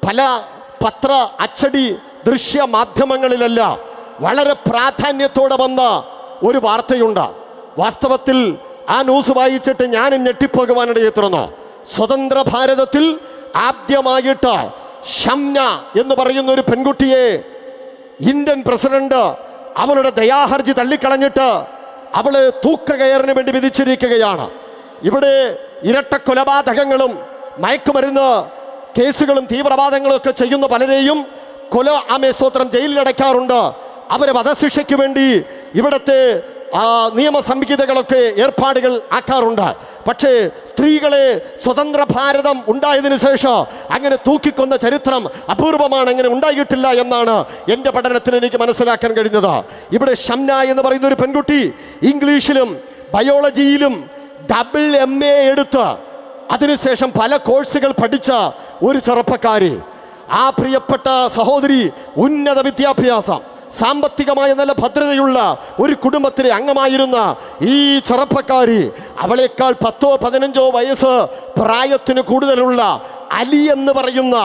പല പത്ര, അച്ചടി, ദൃശ്യ മാധ്യമങ്ങളിലല്ല വളരെ പ്രാധാന്യത്തോടെ വന്ന ഒരു വാർത്തയുണ്ട്. വാസ്തവത്തിൽ ആ ന്യൂസ് വായിച്ചിട്ട് ഞാനും ഞെട്ടിപ്പോകുവാനിടയെത്തുന്നു. സ്വതന്ത്ര ഭാരതത്തിൽ ആദ്യമായിട്ട് ഷംന എന്ന് പറയുന്ന ഒരു പെൺകുട്ടിയെ ഇന്ത്യൻ പ്രസിഡന്റ് അവളുടെ ദയാഹർജി തള്ളിക്കളഞ്ഞിട്ട് അവളെ തൂക്കുകയറിന് വേണ്ടി വിധിച്ചിരിക്കുകയാണ്. ഇവിടെ ഇരട്ട കൊലപാതകങ്ങളും മയക്കുമരുന്ന് കേസുകളും തീവ്രവാദങ്ങളും ഒക്കെ ചെയ്യുന്ന പലരെയും സ്തോത്രം ജയിലിലടയ്ക്കാറുണ്ട്. അവരെ വധശിക്ഷയ്ക്ക് വേണ്ടി ഇവിടുത്തെ നിയമസംഹിതകളൊക്കെ ഏർപ്പാടുകൾ ആക്കാറുണ്ട്. പക്ഷേ സ്ത്രീകളെ സ്വതന്ത്ര ഭാരതം ഉണ്ടായതിനു ശേഷം അങ്ങനെ തൂക്കിക്കൊന്ന ചരിത്രം അപൂർവമാണ്, അങ്ങനെ ഉണ്ടായിട്ടില്ല എന്നാണ് എൻ്റെ പഠനത്തിൽ എനിക്ക് മനസ്സിലാക്കാൻ കഴിഞ്ഞത്. ഇവിടെ ഷംന എന്ന് പറയുന്ന ഒരു പെൺകുട്ടി ഇംഗ്ലീഷിലും ബയോളജിയിലും MA എടുത്ത് അതിനുശേഷം പല കോഴ്സുകൾ പഠിച്ച ഒരു ചെറുപ്പക്കാരി. ആ പ്രിയപ്പെട്ട സഹോദരി ഉന്നത വിദ്യാഭ്യാസം, സാമ്പത്തികമായ നല്ല ഭദ്രതയുള്ള ഒരു കുടുംബത്തിലെ അംഗമായിരുന്ന ഈ ചെറുപ്പക്കാരി അവളേക്കാൾ 10-15 വയസ്സ് പ്രായത്തിന് കൂടുതലുള്ള അലി എന്ന് പറയുന്ന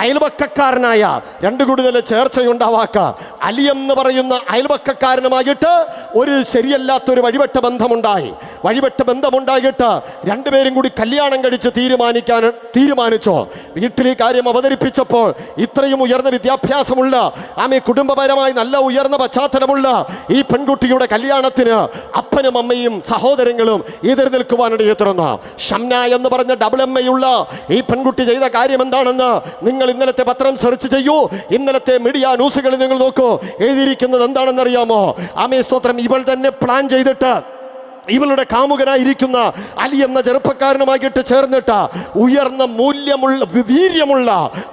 അയൽവക്കക്കാരനായ, രണ്ടു കൂടുതൽ ചേർച്ചയുണ്ടാവാക്ക, അലി എന്ന് പറയുന്ന അയൽവക്കക്കാരനുമായിട്ട് ഒരു ശരിയല്ലാത്തൊരു വഴിവെട്ട ബന്ധമുണ്ടായിട്ട് രണ്ടുപേരും കൂടി കല്യാണം കഴിച്ച് തീരുമാനിച്ചു. വീട്ടിൽ ഈ കാര്യം അവതരിപ്പിച്ചപ്പോൾ ഇത്രയും ഉയർന്ന വിദ്യാഭ്യാസമുള്ള കുടുംബപരമായി നല്ല ഉയർന്ന പശ്ചാത്തലമുള്ള ഈ പെൺകുട്ടിയുടെ കല്യാണത്തിന് അപ്പനും അമ്മയും സഹോദരങ്ങളും എതിർ നിൽക്കുവാനിടയെത്തുന്നു. ഷംന എന്ന് പറഞ്ഞ MA ഉള്ള ഈ പെൺകുട്ടി ചെയ്ത കാര്യം എന്താണെന്ന് നിങ്ങൾ ഇന്നലത്തെ പത്രം സെർച്ച് ചെയ്യൂ, ഇന്നലത്തെ മീഡിയ ന്യൂസുകളിൽ നിങ്ങൾ നോക്കൂ. എഴുതിയിരിക്കുന്നത് എന്താണെന്ന് അറിയാമോ? സ്തോത്രം, ഇവൾ തന്നെ പ്ലാൻ ചെയ്തിട്ട് ഇവളുടെ കാമുകനായിരിക്കുന്ന അലി എന്ന ചെറുപ്പക്കാരനുമായിട്ട് ചേർന്നിട്ട് ഉയർന്ന മൂല്യമുള്ള വീര്യമുള്ള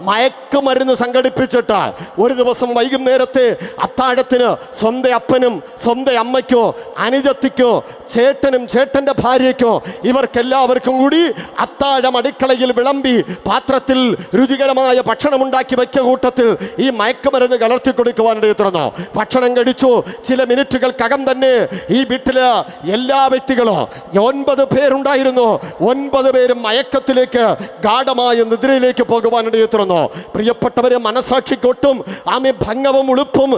മയക്കുമരുന്ന് സംഘടിപ്പിച്ചിട്ട് ഒരു ദിവസം വൈകുന്നേരത്തെ അത്താഴത്തിന് സ്വന്തം അപ്പനും സ്വന്തം അമ്മയ്ക്കോ അനുജത്തിക്കോ ചേട്ടനും ചേട്ടൻ്റെ ഭാര്യയ്ക്കോ ഇവർക്കെല്ലാവർക്കും കൂടി അത്താഴം അടുക്കളയിൽ വിളമ്പി പാത്രത്തിൽ രുചികരമായ ഭക്ഷണം ഉണ്ടാക്കി വയ്ക്ക കൂട്ടത്തിൽ ഈ മയക്കുമരുന്ന് കലർത്തി കൊടുക്കുവാനിടയിൽ തുറന്നു. ഭക്ഷണം കഴിച്ചു. ചില മിനിറ്റുകൾക്കകം തന്നെ ഈ വീട്ടില് എല്ലാ വ്യക്തികളോ 9 പേരുണ്ടായിരുന്നു. 9 പേരും മയക്കത്തിലേക്ക് ഗാഢമായ നിദ്രയിലേക്ക് പോകുവാനിടയിൽ തുറന്നു. പ്രിയപ്പെട്ടവരെ, മനസാക്ഷിക്കൊട്ടും ആമെ ഭംഗവും ഉളുപ്പും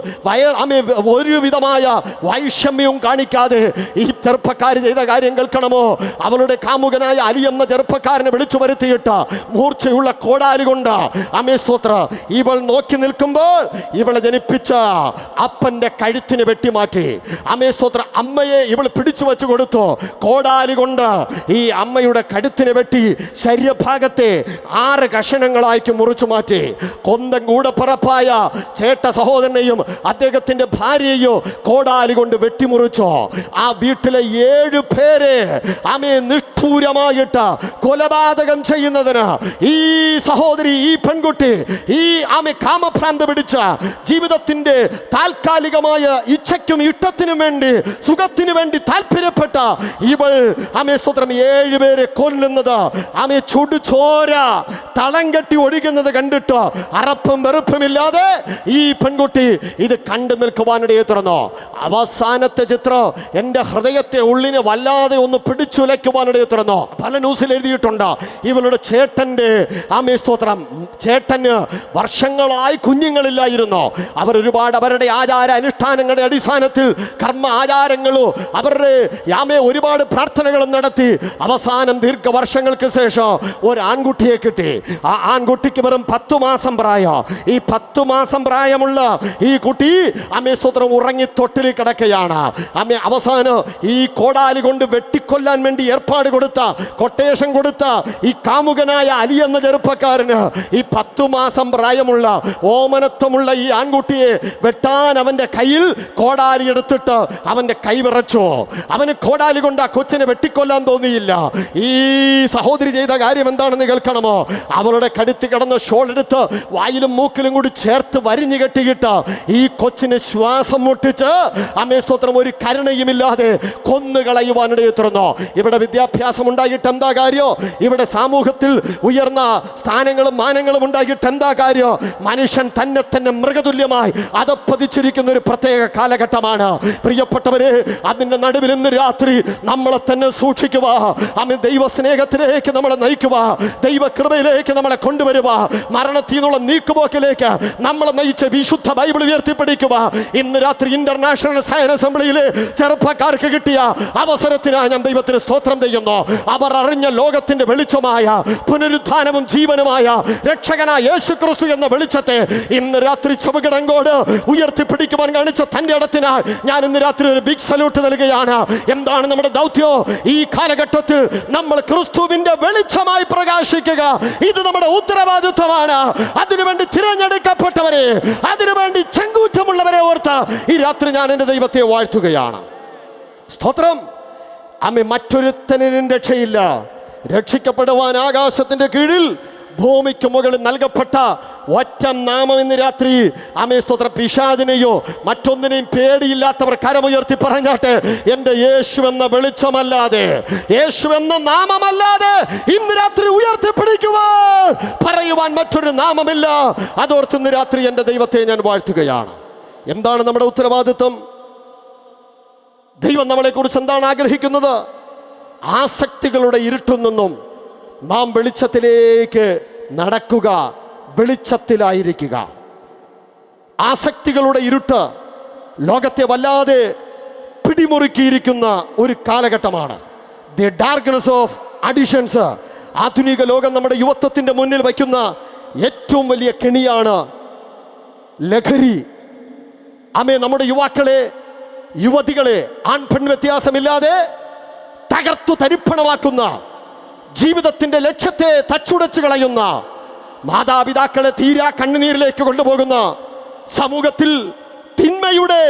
ഒരുവിധമായ വൈഷമ്യവും കാണിക്കാതെ ഈ ചെറുപ്പക്കാരി ചെയ്ത കാര്യം കേൾക്കണമോ? അവളുടെ കാമുകനായ അലി എന്ന ചെറുപ്പക്കാരനെ വിളിച്ചു വരുത്തിയിട്ട് മൂർച്ചയുള്ള കോടാലി കൊണ്ട് ആമേ സ്തോത്ര ഇവൾ നോക്കി നിൽക്കുമ്പോൾ ഇവളെ ജനിപ്പിച്ച അപ്പന്റെ കഴുത്തിന് വെട്ടിമാറ്റി. ആമേ സ്തോത്ര അമ്മയെ ഇവൾ പിടിച്ചു വെച്ചു കൊടുത്തു. കോടാലി കൊണ്ട് ഈ അമ്മയുടെ കഴുത്തിനെ വെട്ടി ശരീരഭാഗത്തെ 6 കഷണങ്ങളാക്കി മുറിച്ചു മാറ്റി. കൊന്തം കൂടപ്പിറപ്പായ ചേട്ട സഹോദരനെയും അദ്ദേഹത്തിന്റെ ഭാര്യയെയോ കോടാലി കൊണ്ട് വെട്ടിമുറിച്ചു. ആ വീട്ടിലെ 7 പേരെ ആമേ നിഷ്ഠൂരമായിട്ട് കൊലപാതകം ചെയ്യുന്നതിന് ഈ സഹോദരി, ഈ പെൺകുട്ടി, ഈ ആമേ കാമഭ്രാന്ത് പിടിച്ച ജീവിതത്തിന്റെ താൽക്കാലികമായ ഇച്ഛയ്ക്കും ഇഷ്ടത്തിനും വേണ്ടി സുഖത്തിനു വേണ്ടി താല്പര്യപ്പെട്ട ഇവൾ ആമേ സ്തോത്രം 7 പേരെ കൊല്ലുന്നത്, ആമേ ചുടുചോര തളം കെട്ടി ഒഴുകുന്നത് കണ്ടിട്ട് അറപ്പും വെറുപ്പുമില്ലാതെ ഈ പെൺകുട്ടി ഇത് കണ്ടു നിൽക്കുവാനിടയെ തുറന്നു. അവസാനത്തെ ചിത്രം എൻ്റെ ഹൃദയത്തെ ഉള്ളിനെ വല്ലാതെ ഒന്ന് പിടിച്ചുലയ്ക്കുവാനിടയെ തുറന്നു. പല ന്യൂസിൽ എഴുതിയിട്ടുണ്ട്. ഇവളുടെ ചേട്ടൻ്റെ ആമേ സ്തോത്രം ചേട്ടന് വർഷങ്ങളായി കുഞ്ഞുങ്ങളില്ലായിരുന്നു. അവർ ഒരുപാട് അവരുടെ ആചാര അനുഷ്ഠാനങ്ങളുടെ അടിസ്ഥാനത്തിൽ കർമ്മ ആചാരങ്ങളോ അവരുടെ ആമേ ഒരുപാട് പ്രാർത്ഥനകളും നടത്തി അവസാനം ദീർഘവർഷങ്ങൾക്ക് ശേഷം ഒരു ആൺകുട്ടിയെ കിട്ടി. ആ ആൺകുട്ടിക്ക് വെറും 10 മാസം പ്രായം. ഈ 10 മാസം പ്രായമുള്ള ഈ കുട്ടി ആമേ സ്തോത്രം ഉറങ്ങി തൊട്ടിൽ കിടക്കുകയാണ്. ആമേ അവസാനം ഈ കോടാലി കൊണ്ട് വെട്ടിക്കൊല്ലാൻ വേണ്ടി ഏർപ്പാട് കൊടുത്ത കൊട്ടേഷൻ കൊടുത്ത ഈ കാമുകനായ അലി എന്ന ചെറുപ്പക്കാരന് ഈ 10 മാസം പ്രായമുള്ള ഓമനത്വമുള്ള ഈ ആൺകുട്ടിയെ വെട്ടാൻ അവന്റെ കയ്യിൽ കോടാലി എടുത്തിട്ട് അവന്റെ കൈ വിറച്ചു. അവന് കോടാലി കൊണ്ട് ആ കൊച്ചിനെ വെട്ടിക്കൊല്ലാൻ തോന്നിയില്ല. ഈ സഹോദരി ചെയ്ത കാര്യം എന്താണെന്ന് കേൾക്കണമോ? അവളുടെ കടുത്ത് കിടന്ന് ഷോൾ എടുത്ത് വായിലും മൂക്കിലും കൂടി ചേർത്ത് വരിഞ്ഞു കെട്ടിയിട്ട് ഈ കൊച്ചിന് ശ്വാസം മുട്ടിച്ച് ആമേ സ്തോത്രം ഒരു കരുണയുമില്ലാതെ കൊന്നുകളയുവാനിടയിൽ തുറന്നു. ഇവിടെ വിദ്യാഭ്യാസം ഉണ്ടായിട്ട് എന്താ കാര്യം? ഇവിടെ സമൂഹത്തിൽ ഉയർന്ന സ്ഥാനങ്ങളും മാനങ്ങളും ഉണ്ടായിട്ട് എന്താ കാര്യം? മനുഷ്യൻ തന്നെ തന്നെ മൃഗതുല്യമായി അതപ്പതിച്ചിരിക്കുന്ന ഒരു പ്രത്യേക കാലഘട്ടമാണ്. പ്രിയപ്പെട്ടവരെ, അതിൻ്റെ നടുവിൽ ഇന്ന് രാത്രി നമ്മളെ തന്നെ സൂക്ഷിക്കുക. ആമേൻ. ദൈവ സ്നേഹത്തിലേക്ക് നമ്മളെ നയിക്കുക, ദൈവ കൃപയിലേക്ക് നമ്മളെ കൊണ്ടുവരുക, മരണത്തിൽ നിന്നുള്ള നീക്കുപോക്കിലേക്ക് നമ്മളെ നയിച്ച് വിശുദ്ധ ബൈബിൾ ഉയർത്തിപ്പിടിക്കുക. ഇന്ന് രാത്രി ഇന്റർനാഷണൽ സയൻസ് അസംബ്ലിയിലെ ചെറുപ്പക്കാർക്ക് കിട്ടിയ അവസരത്തിനായി ഞാൻ ദൈവത്തിന് സ്തോത്രം ചെയ്യുന്നു. അവർ അറിഞ്ഞ ലോകത്തിന്റെ വെളിച്ചമായ പുനരുത്ഥാനവും ജീവനുമായ രക്ഷകനായ യേശുക്രിസ്തു എന്ന വെളിച്ചത്തെ ഇന്ന് രാത്രി ചുവകിടങ്കോട് ഉയർത്തിപ്പിടിക്കുവാൻ കാണിച്ച തന്റെ ഇടത്തിനായി ഞാൻ ഇന്ന് രാത്രി ഒരു ബിഗ് സല്യൂട്ട് നൽകുകയാണ്. എന്താണ് നമ്മുടെ ദൗത്യം? ഈ കാലഘട്ടത്തിൽ നമ്മൾ ക്രിസ്തുവിന്റെ വെളിച്ചമായി പ്രകാശിക്കുക. ഇത് നമ്മുടെ ഉത്തരവാദിത്വമാണ്. അതിനുവേണ്ടി തിരഞ്ഞെടുക്കപ്പെട്ടവരെ, അതിനുവേണ്ടി ചെങ്കൂറ്റമുള്ളവരെ ഓർത്ത് ഈ രാത്രി ഞാൻ എൻ്റെ ദൈവത്തെ വാഴ്ത്തുകയാണ്. സ്തോത്രം. അമ്മ മറ്റൊരുത്തനും രക്ഷയില്ല. രക്ഷിക്കപ്പെടുവാൻ ആകാശത്തിന്റെ കീഴിൽ ഭൂമിക്ക് മുകളിൽ നൽകപ്പെട്ട ഒറ്റ നാമം ഇന്ന് രാത്രി ആമേ സ്തോത്രം പിശാചിനെയോ മറ്റൊന്നിനെയും പേടിയില്ലാത്തവർ കരമുയർത്തി പറഞ്ഞാട്ടെ, എൻ്റെ യേശു എന്ന വെളിച്ചമല്ലാതെ, യേശു എന്ന നാമമല്ലാതെ ഇന്ന് രാത്രി ഉയർത്തിപ്പിടിക്കുവാൻ പറയുവാൻ മറ്റൊരു നാമമില്ല. അതോർത്ത് ഇന്ന് രാത്രി എൻ്റെ ദൈവത്തെ ഞാൻ വാഴ്ത്തുകയാണ്. എന്താണ് നമ്മുടെ ഉത്തരവാദിത്വം? ദൈവം നമ്മളെക്കുറിച്ച് എന്താണ് ആഗ്രഹിക്കുന്നത്? ആസക്തികളുടെ ഇരുട്ടിൽ നിന്നും നാം വെളിച്ചത്തിലേക്ക് നടക്കുക, വെളിച്ചത്തിലായിരിക്കുക. ആസക്തികളുടെ ഇരുട്ട് ലോകത്തെ വല്ലാതെ പിടിമുറുക്കിയിരിക്കുന്ന ഒരു കാലഘട്ടമാണ്. The darkness of additions. ആധുനിക ലോകം നമ്മുടെ യുവത്വത്തിൻ്റെ മുന്നിൽ വയ്ക്കുന്ന ഏറ്റവും വലിയ കെണിയാണ് ലഹരി. ആമേ, നമ്മുടെ യുവാക്കളെ, യുവതികളെ ആൺപെൺ വ്യത്യാസമില്ലാതെ തകർത്തു തരിപ്പണമാക്കുന്ന, ജീവിതത്തിന്റെ ലക്ഷ്യത്തെ തച്ചുടച്ചു കളയുന്ന, മാതാപിതാക്കളെ തീരാ കണ്ണുനീരിലേക്ക് കൊണ്ടുപോകുന്ന, സമൂഹത്തിൽ തിന്മയുടെ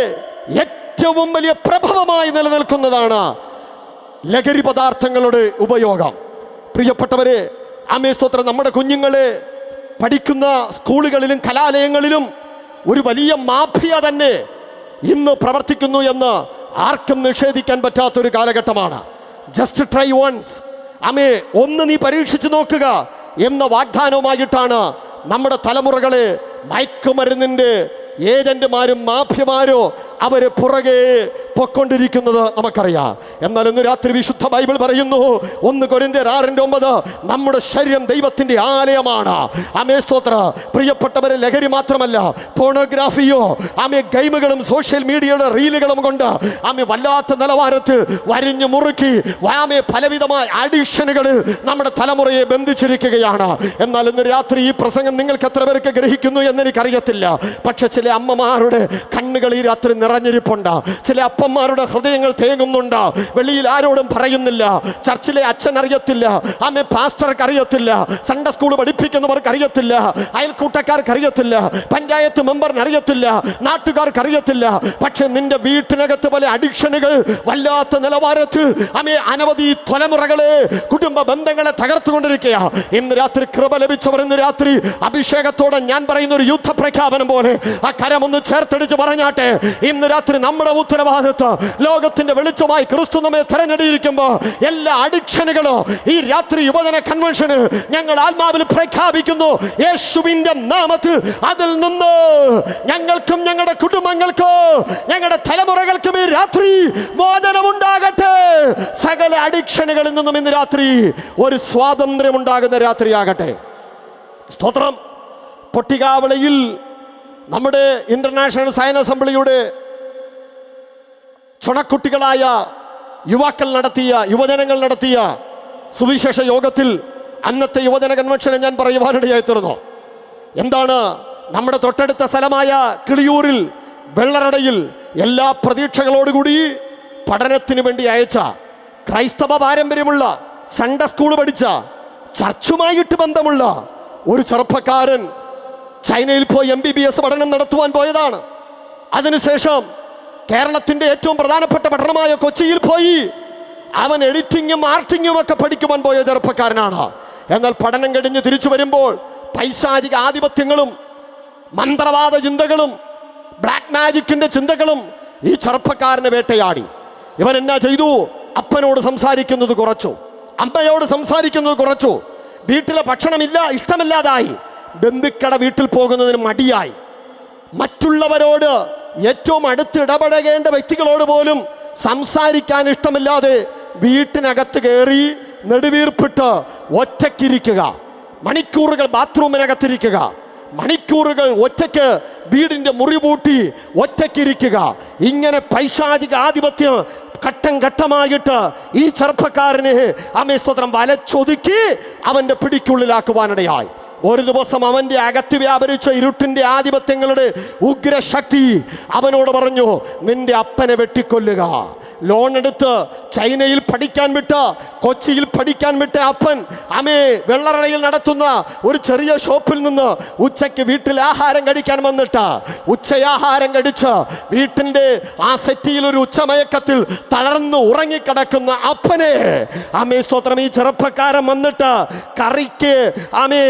ഏറ്റവും വലിയ പ്രഭവമായി നിലനിൽക്കുന്നതാണ് ലഹരി പദാർത്ഥങ്ങളുടെ ഉപയോഗം. പ്രിയപ്പെട്ടവരെ, ആമേ സ്തോത്രം, നമ്മുടെ കുഞ്ഞുങ്ങളെ പഠിക്കുന്ന സ്കൂളുകളിലും കലാലയങ്ങളിലും ഒരു വലിയ മാഫിയ തന്നെ ഇന്ന് പ്രവർത്തിക്കുന്നു എന്ന് ആർക്കും നിഷേധിക്കാൻ പറ്റാത്തൊരു കാലഘട്ടമാണ്. ജസ്റ്റ് ട്രൈ വൺസ്, ആമേ, ഒന്ന് നീ പരീക്ഷിച്ചു നോക്കുക എന്ന വാഗ്ദാനവുമായിട്ടാണ് നമ്മുടെ തലമുറകളെ മയക്കുമരുന്നിൻ്റെ ഏജന്റുമാരും മാഫിയമാരോ അവര് പുറകെ പൊക്കൊണ്ടിരിക്കുന്നത് നമുക്കറിയാം. എന്നാൽ ഇന്ന് രാത്രി വിശുദ്ധ ബൈബിൾ പറയുന്നു, 1 കൊരിന്ത്യർ 6:9, നമ്മുടെ ശരീരം ദൈവത്തിന്റെ ആലയമാണ്. ആമേ സ്തോത്ര. പ്രിയപ്പെട്ടവരെ, ലഹരി മാത്രമല്ല, പോണോഗ്രാഫിയോ ആമേ ഗെയിമുകളും സോഷ്യൽ മീഡിയയുടെ റീലുകളും കൊണ്ട് ആമേ വല്ലാത്ത നിലവാരത്തിൽ വരിഞ്ഞു മുറുക്കി ആമേ പലവിധമായ അഡിക്ഷനുകൾ നമ്മുടെ തലമുറയെ ബന്ധിച്ചിരിക്കുകയാണ്. എന്നാൽ ഇന്ന് രാത്രി ഈ പ്രസംഗം നിങ്ങൾക്ക് എത്ര പേർക്ക് ഗ്രഹിക്കുന്നു എന്നെനിക്കറിയത്തില്ല. പക്ഷെ ചില അമ്മമാരുടെ കണ്ണുകൾ ഈ രാത്രി നിറഞ്ഞിരിപ്പുണ്ട്. ചില അപ്പന്മാരുടെ ഹൃദയങ്ങൾ തേങ്ങുന്നുണ്ട്. വെളിയിൽ ആരോടും പറയുന്നില്ല. ചർച്ചിലെ അച്ഛൻ അറിയത്തില്ല, ആമേ പാസ്റ്റർക്ക് അറിയത്തില്ല, സൺഡേ സ്കൂൾ പഠിപ്പിക്കുന്നവർക്ക് അറിയത്തില്ല, അയൽക്കൂട്ടക്കാർക്ക് അറിയത്തില്ല, പഞ്ചായത്ത് മെമ്പറിന് അറിയത്തില്ല, നാട്ടുകാർക്ക് അറിയത്തില്ല. പക്ഷെ നിന്റെ വീട്ടിനകത്ത് പല അഡിക്ഷനുകൾ വല്ലാത്ത നിലവാരത്തിൽ ആമേ അനവധി തലമുറകളെ, കുടുംബ ബന്ധങ്ങളെ തകർത്തുകൊണ്ടിരിക്കുക. ഇന്ന് രാത്രി കൃപ ലഭിച്ചവർ ഇന്ന് രാത്രി അഭിഷേകത്തോടെ ഞാൻ പറയുന്ന ഒരു യുദ്ധ പ്രഖ്യാപനം പോലെ ആ കരമൊന്ന് ചേർത്തടിച്ച് പറഞ്ഞാട്ടെ. ഇന്ന് രാത്രി നമ്മുടെ ഉത്തരവാദിത്വം, ലോകത്തിന്റെ വെളിച്ചമായി ക്രിസ്തു നമ്മെ തെരഞ്ഞെടുത്തിരിക്കുമ്പോൾ എല്ലാ അഡിക്ഷനുകളും ഈ രാത്രി യുവജന കൺവെൻഷന് ഞങ്ങൾ ആത്മാവിൽ പ്രഖ്യാപിക്കുന്നു, യേശുവിന്റെ നാമത്തിൽ അതിൽ നിന്ന് ഞങ്ങൾക്കും ഞങ്ങളുടെ കുടുംബങ്ങൾക്കും ഞങ്ങളുടെ തലമുറകൾക്കും ഈ രാത്രി മോചനമുണ്ടാകട്ടെ. സകല അഡിക്ഷനുകളിൽ നിന്നും ഇന്ന് രാത്രി ഒരു സ്വാതന്ത്ര്യം ഉണ്ടാകുന്ന രാത്രിയാകട്ടെ. സ്തോത്രം. പൊട്ടികാവളയിൽ നമ്മുടെ ഇന്റർനാഷണൽ സയൻസ് അസംബ്ലിയുടെ ചുണക്കുട്ടികളായ യുവജനങ്ങൾ നടത്തിയ സുവിശേഷ യോഗത്തിൽ അന്നത്തെ യുവജന കൺവെൻഷനെ ഞാൻ പറയുവാനിടയായി തീർന്നു. എന്താണ്? നമ്മുടെ തൊട്ടടുത്ത സ്ഥലമായ കിളിയൂരിൽ വെള്ളറടയിൽ എല്ലാ പ്രതീക്ഷകളോടുകൂടി പഠനത്തിന് വേണ്ടി അയച്ച, ക്രൈസ്തവ പാരമ്പര്യമുള്ള, സൺഡേ സ്കൂൾ പഠിച്ച, ചർച്ചുമായിട്ട് ബന്ധമുള്ള ഒരു ചെറുപ്പക്കാരൻ ചൈനയിൽ പോയി MBBS പഠനം നടത്തുവാൻ പോയതാണ്. അതിനുശേഷം കേരളത്തിൻ്റെ ഏറ്റവും പ്രധാനപ്പെട്ട പഠനമായ കൊച്ചിയിൽ പോയി അവൻ എഡിറ്റിങ്ങും ആർട്ടിങ്ങും ഒക്കെ പഠിക്കുവാൻ പോയ ചെറുപ്പക്കാരനാണ്. എന്നാൽ പഠനം കഴിഞ്ഞ് തിരിച്ചു വരുമ്പോൾ പൈശാചിക ആധിപത്യങ്ങളും മന്ത്രവാദ ചിന്തകളും ബ്ലാക്ക് മാജിക്കിൻ്റെ ചിന്തകളും ഈ ചെറുപ്പക്കാരനെ വേട്ടയാടി. ഇവൻ എന്നാ ചെയ്തു? അപ്പനോട് സംസാരിക്കുന്നത് കുറച്ചു, അമ്മയോട് സംസാരിക്കുന്നത് കുറച്ചു, വീട്ടിലെ ഭക്ഷണമില്ല, ഇഷ്ടമില്ലാതായി, ബന്ധുക്കളുടെ വീട്ടിൽ പോകുന്നതിന് മടിയായി, മറ്റുള്ളവരോട് ഏറ്റവും അടുത്ത് ഇടപെടേണ്ട വ്യക്തികളോട് പോലും സംസാരിക്കാൻ ഇഷ്ടമില്ലാതെ വീട്ടിനകത്ത് കയറി നെടുവീർപ്പിട്ട് ഒറ്റയ്ക്കിരിക്കുക, മണിക്കൂറുകൾ ബാത്റൂമിനകത്തിരിക്കുക, മണിക്കൂറുകൾ ഒറ്റയ്ക്ക് വീടിൻ്റെ മുറി പൂട്ടി ഒറ്റയ്ക്കിരിക്കുക. ഇങ്ങനെ പൈശാചിക ആധിപത്യം ഘട്ടം ഘട്ടമായിട്ട് ഈ ചെറുപ്പക്കാരനെ ആമേ സ്തോത്രം വലച്ചൊതുക്കി അവൻ്റെ പിടിക്കുള്ളിലാക്കുവാനിടയായി. ഒരു ദിവസം അവൻ്റെ അകത്ത് വ്യാപരിച്ച ഇരുട്ടിൻ്റെ ആധിപത്യങ്ങളുടെ ഉഗ്രശക്തി അവനോട് പറഞ്ഞു, നിന്റെ അപ്പനെ വെട്ടിക്കൊല്ലുക. ലോൺ എടുത്ത് ചൈനയിൽ പഠിക്കാൻ വിട്ട, കൊച്ചിയിൽ പഠിക്കാൻ വിട്ട അപ്പൻ ആമേ വെള്ളറടയിൽ നടത്തുന്ന ഒരു ചെറിയ ഷോപ്പിൽ നിന്ന് ഉച്ചയ്ക്ക് വീട്ടിൽ ആഹാരം കഴിക്കാൻ വന്നിട്ട് ഉച്ചയാഹാരം കഴിച്ച് വീട്ടിൻ്റെ ആ സെറ്റിയിൽ ഒരു ഉച്ചമയക്കത്തിൽ തളർന്ന് ഉറങ്ങിക്കിടക്കുന്ന അപ്പനെ ആമേ സ്തോത്രം ഈ ചെറുപ്പക്കാരൻ വന്നിട്ട് കറിക്ക് ആമേ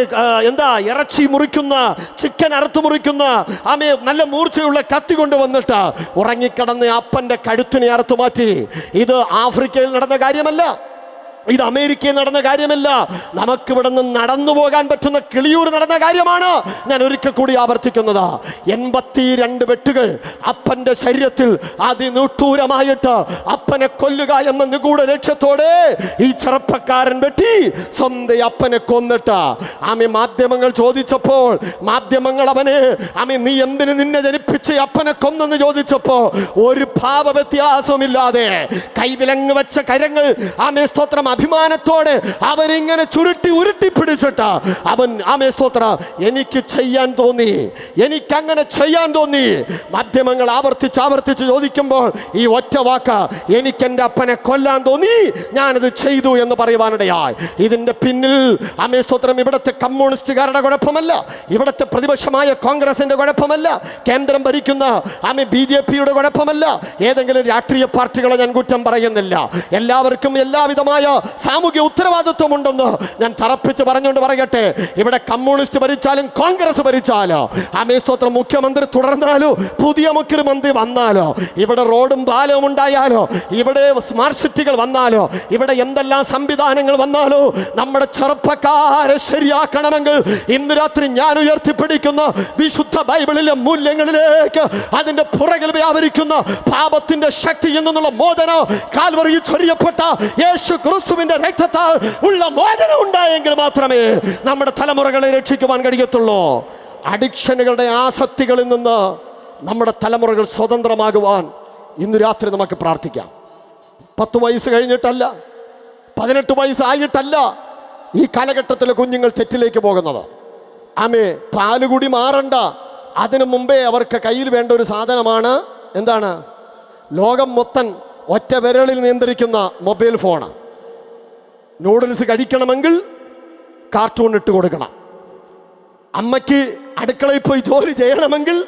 ഇറച്ചി മുറിക്കുന്ന, ചിക്കൻ അറുത്തു മുറിക്കുന്ന ആമേ നല്ല മൂർച്ചയുള്ള കത്തി കൊണ്ട് വന്നിട്ട് ഉറങ്ങിക്കിടന്ന് അപ്പൻ്റെ കഴുത്തിനെ അറുത്തു മാറ്റി. ഇത് ആഫ്രിക്കയിൽ നടന്ന കാര്യമല്ല, ഇത് അമേരിക്കയിൽ നടന്ന കാര്യമല്ല, നമുക്കിവിടെ നിന്ന് നടന്നു പോകാൻ പറ്റുന്ന കിളിയൂർ നടന്ന കാര്യമാണ്. ഞാൻ ഒരിക്കൽ കൂടി ആവർത്തിക്കുന്നത്, 82 വെട്ടുകൾ അപ്പൻ്റെ ശരീരത്തിൽ അതിനൂട്ടൂരമായിട്ട് അപ്പനെ കൊല്ലുക എന്ന നിഗൂഢ ലക്ഷ്യത്തോടെ ഈ ചെറുപ്പക്കാരൻ വെട്ടി സ്വന്തം അപ്പനെ കൊന്നിട്ട് ആമേ മാധ്യമങ്ങൾ ചോദിച്ചപ്പോൾ, മാധ്യമങ്ങൾ അവനെ ആമേ നീ എന്തിന് നിന്നെ ജനിപ്പിച്ച് അപ്പനെ കൊന്നെന്ന് ചോദിച്ചപ്പോൾ ഒരു ഭാവ വ്യത്യാസവുമില്ലാതെ കൈവിലങ്ങ് വെച്ച കരങ്ങൾ ആമേ സ്തോത്രം അഭിമാനത്തോടെ അവനിങ്ങനെ ചുരുട്ടി ഉരുട്ടി പിടിച്ചിട്ട് അവൻ ആമേ സ്തോത്ര എനിക്ക് ചെയ്യാൻ തോന്നി, എനിക്കങ്ങനെ ചെയ്യാൻ തോന്നി. മാധ്യമങ്ങൾ ആവർത്തിച്ച് ചോദിക്കുമ്പോൾ ഈ ഒറ്റ വാക്ക്, എനിക്കെൻ്റെ അപ്പനെ കൊല്ലാൻ തോന്നി, ഞാനത് ചെയ്തു എന്ന് പറയുവാനിടയായി. ഇതിൻ്റെ പിന്നിൽ ആമേ സ്തോത്രം ഇവിടുത്തെ കമ്മ്യൂണിസ്റ്റുകാരുടെ കുഴപ്പമല്ല, ഇവിടുത്തെ പ്രതിപക്ഷമായ കോൺഗ്രസിൻ്റെ കുഴപ്പമല്ല, കേന്ദ്രം ഭരിക്കുന്ന ആമേ BJPയുടെ കുഴപ്പമല്ല, ഏതെങ്കിലും രാഷ്ട്രീയ പാർട്ടികളെ ഞാൻ കുറ്റം പറയുന്നില്ല. എല്ലാവർക്കും എല്ലാവിധമായ സാമൂഹ്യ ഉത്തരവാദിത്വം ഉണ്ടെന്ന് ഞാൻ തറപ്പിച്ച് പറഞ്ഞുകൊണ്ട് പറയട്ടെ. ഇവിടെ കമ്മ്യൂണിസ്റ്റ് ഭരിച്ചാലും കോൺഗ്രസ് ഭരിച്ചാലോ, ആമേ സ്തോത്രം മുഖ്യമന്ത്രി തുടർന്നാലോ, പുതിയ മുഖ്യമന്ത്രി വന്നാലോ, ഇവിടെ റോഡും പാലവും ഉണ്ടായാലോ, ഇവിടെ സ്മാർട്ട് സിറ്റികൾ വന്നാലോ, ഇവിടെ എന്തെല്ലാം സംവിധാനങ്ങൾ വന്നാലോ, നമ്മുടെ ചെറുപ്പക്കാരെ ശരിയാക്കണമെങ്കിൽ ഇന്ന് രാത്രി ഞാൻ ഉയർത്തിപ്പിടിക്കുന്ന വിശുദ്ധ ബൈബിളിലെ മൂല്യങ്ങളിലേക്ക്, അതിന്റെ പുറകിൽ വ്യാപരിക്കുന്ന പാപത്തിന്റെ ശക്തിയിൽ നിന്നുള്ള മോചനം, കാൽവറിയിൽ ചൊരിയപ്പെട്ട യേശു ക്രിസ്തുവിന്റെ രക്തത്താൽ ഉള്ള മോചനം ഉണ്ടായെങ്കിൽ മാത്രമേ നമ്മുടെ തലമുറകളെ രക്ഷിക്കുവാൻ കഴിയത്തുള്ളൂ. അഡിക്ഷനുകളുടെ ആസക്തികളിൽ നിന്ന് നമ്മുടെ തലമുറകൾ സ്വതന്ത്രമാകുവാൻ ഇന്ന് രാത്രി നമുക്ക് പ്രാർത്ഥിക്കാം. 10 വയസ്സ് കഴിഞ്ഞിട്ടല്ല, 18 വയസ്സായിട്ടല്ല ഈ കാലഘട്ടത്തിലെ കുഞ്ഞുങ്ങൾ തെറ്റിലേക്ക് പോകുന്നത്. ആമേ, പാലുകുടി മാറണ്ട, അതിനു മുമ്പേ അവർക്ക് കയ്യിൽ വേണ്ട ഒരു സാധനമാണ് എന്താണ്? ലോകം മൊത്തം ഒറ്റ വിരലിൽ നിയന്ത്രിക്കുന്ന മൊബൈൽ ഫോണ്. നൂഡിൽസ് കഴിക്കണമെങ്കിൽ കാർട്ടൂൺ ഇട്ട് കൊടുക്കണം. അമ്മയ്ക്ക് അടുക്കളയിൽ പോയി ജോലി ചെയ്യണമെങ്കിൽ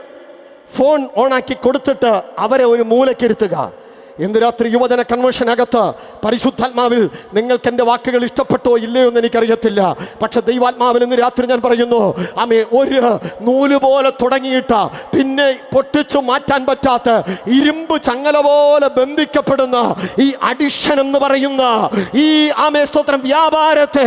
ഫോൺ ഓണാക്കി കൊടുത്തിട്ട് അവരെ ഒരു മൂലക്കിരുത്തുക. ഇന്ന് രാത്രി യുവജന കൺവെൻഷനകത്ത് പരിശുദ്ധാത്മാവിൽ നിങ്ങൾക്ക് എൻ്റെ വാക്കുകൾ ഇഷ്ടപ്പെട്ടോ ഇല്ലയോ എന്ന് എനിക്കറിയത്തില്ല. പക്ഷെ ദൈവാത്മാവിൽ ഇന്ന് രാത്രി ഞാൻ പറയുന്നു, ആമേ, ഒരു നൂല് പോലെ തുടങ്ങിയിട്ട് പിന്നെ പൊട്ടിച്ചു മാറ്റാൻ പറ്റാത്ത ഇരുമ്പ് ചങ്ങല പോലെ ബന്ധിക്കപ്പെടുന്ന ഈ അഡിക്ഷൻ എന്ന് പറയുന്ന ഈ ആമേ സ്തോത്രം വ്യാപാരത്തെ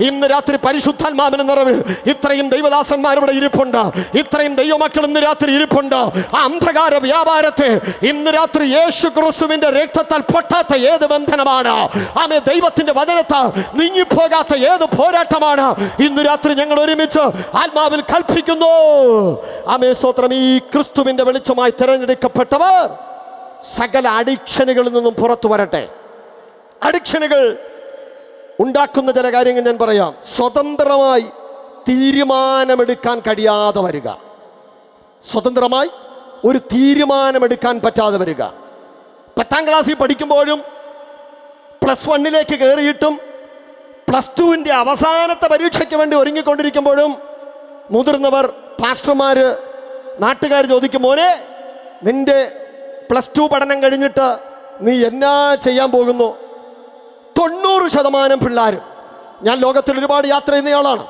ഇന്ന് രാത്രി പരിശുദ്ധാത്മാവിന്റെ നിറവിൽ ഇത്രയും ദൈവദാസന്മാരുടെ ഇരിപ്പുണ്ട്, ഇത്രയും ദൈവമക്കൾ ഇന്ന് രാത്രി ഇരിപ്പുണ്ട്. ആ അന്ധകാര വ്യാപാരത്തെ ഇന്ന് രാത്രി യേശു ക്രിസ്തുവിന്റെ രക്തത്താൽ പൊട്ടാത്ത ഏത് ബന്ധനമാണ്, ആമേ, ദൈവത്തിന്റെ വചനത്താൽ നീങ്ങിപ്പോകാത്ത ഏത് പോരാട്ടമാണ് ഇന്ന് രാത്രി ഞങ്ങൾ ഒരുമിച്ച് ആത്മാവിൽ കൽപ്പിക്കുന്നു. ആമേ സ്തോത്രം. ഈ ക്രിസ്തുവിന്റെ വെളിച്ചമായി തിരഞ്ഞെടുക്കപ്പെട്ടവർ സകല അഡിക്ഷനുകളിൽ നിന്നും പുറത്തു വരട്ടെ. അഡിക്ഷനുകൾ ഉണ്ടാക്കുന്ന ചില കാര്യങ്ങൾ ഞാൻ പറയാം. സ്വതന്ത്രമായി തീരുമാനമെടുക്കാൻ കഴിയാതെ വരിക, സ്വതന്ത്രമായി ഒരു തീരുമാനമെടുക്കാൻ പറ്റാതെ വരിക. 10ാം ക്ലാസ്സിൽ പഠിക്കുമ്പോഴും +1 കയറിയിട്ടും +2 അവസാനത്തെ പരീക്ഷയ്ക്ക് വേണ്ടി ഒരുങ്ങിക്കൊണ്ടിരിക്കുമ്പോഴും മുതിർന്നവർ, പാസ്റ്റർമാർ, നാട്ടുകാർ ചോദിക്കും, മോനെ, നിന്റെ +2 പഠനം കഴിഞ്ഞിട്ട് നീ എന്നാ ചെയ്യാൻ പോകുന്നു? 90% പിള്ളേരും, ഞാൻ ലോകത്തിൽ ഒരുപാട് യാത്ര ചെയ്യുന്നയാളാണ്,